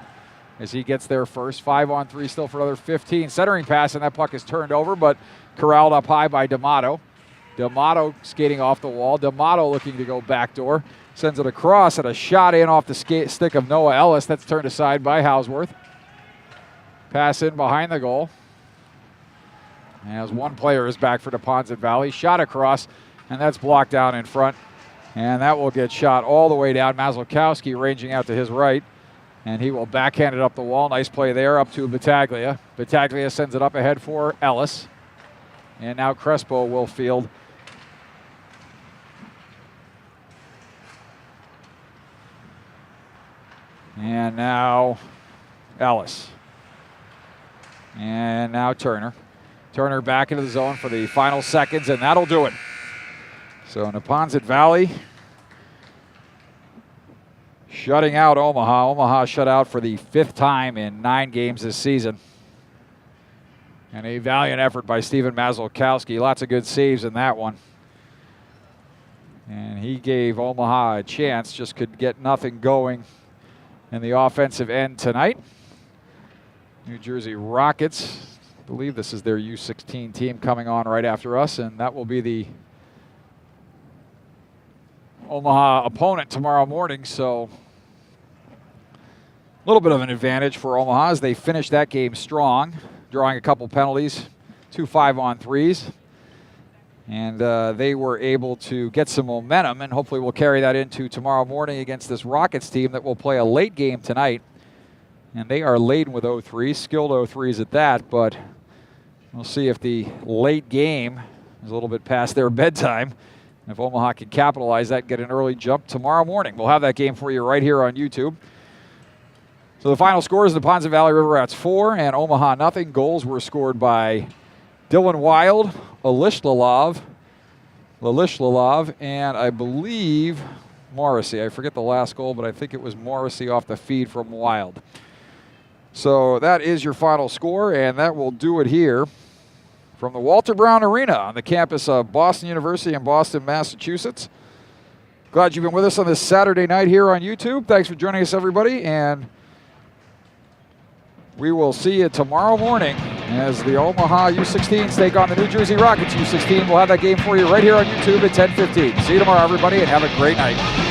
as he gets there first. 5-on-3 still for another 15. Centering pass, and that puck is turned over, but corralled up high by D'Amato. D'Amato skating off the wall. D'Amato looking to go backdoor. Sends it across, and a shot in off the stick of Noah Ellis. That's turned aside by Hausworth. Pass in behind the goal. As one player is back for Neponset Valley. Shot across, and that's blocked down in front. And that will get shot all the way down. Mazalkowski ranging out to his right. And he will backhand it up the wall. Nice play there up to Battaglia. Battaglia sends it up ahead for Ellis. And now Crespo will field. And now Ellis. And now Turner. Turner back into the zone for the final seconds, and that'll do it. So Neponset Valley shutting out Omaha. Omaha shut out for the 5th time in 9 games this season. And a valiant effort by Stephen Mazalkowski. Lots of good saves in that one. And he gave Omaha a chance, just could get nothing going in the offensive end tonight. New Jersey Rockets, I believe this is their U16 team coming on right after us, and that will be the Omaha opponent tomorrow morning. So a little bit of an advantage for Omaha as they finish that game strong, drawing a couple penalties, 2 5-on-3s. And they were able to get some momentum, and hopefully we'll carry that into tomorrow morning against this Rockets team that will play a late game tonight. And they are laden with 0-3s, skilled 0-3s at that, but we'll see if the late game is a little bit past their bedtime. If Omaha can capitalize that, get an early jump tomorrow morning. We'll have that game for you right here on YouTube. So the final score is the Neponset Valley River Rats 4 and Omaha nothing. Goals were scored by Dylan Wild, Lilishlalov, and I believe Morrissey. I forget the last goal, but I think it was Morrissey off the feed from Wild. So that is your final score, and that will do it here from the Walter Brown Arena on the campus of Boston University in Boston, Massachusetts. Glad you've been with us on this Saturday night here on YouTube. Thanks for joining us, everybody, and we will see you tomorrow morning as the Omaha U16s take on the New Jersey Rockets U16. We'll have that game for you right here on YouTube at 10:15. See you tomorrow, everybody, and have a great night.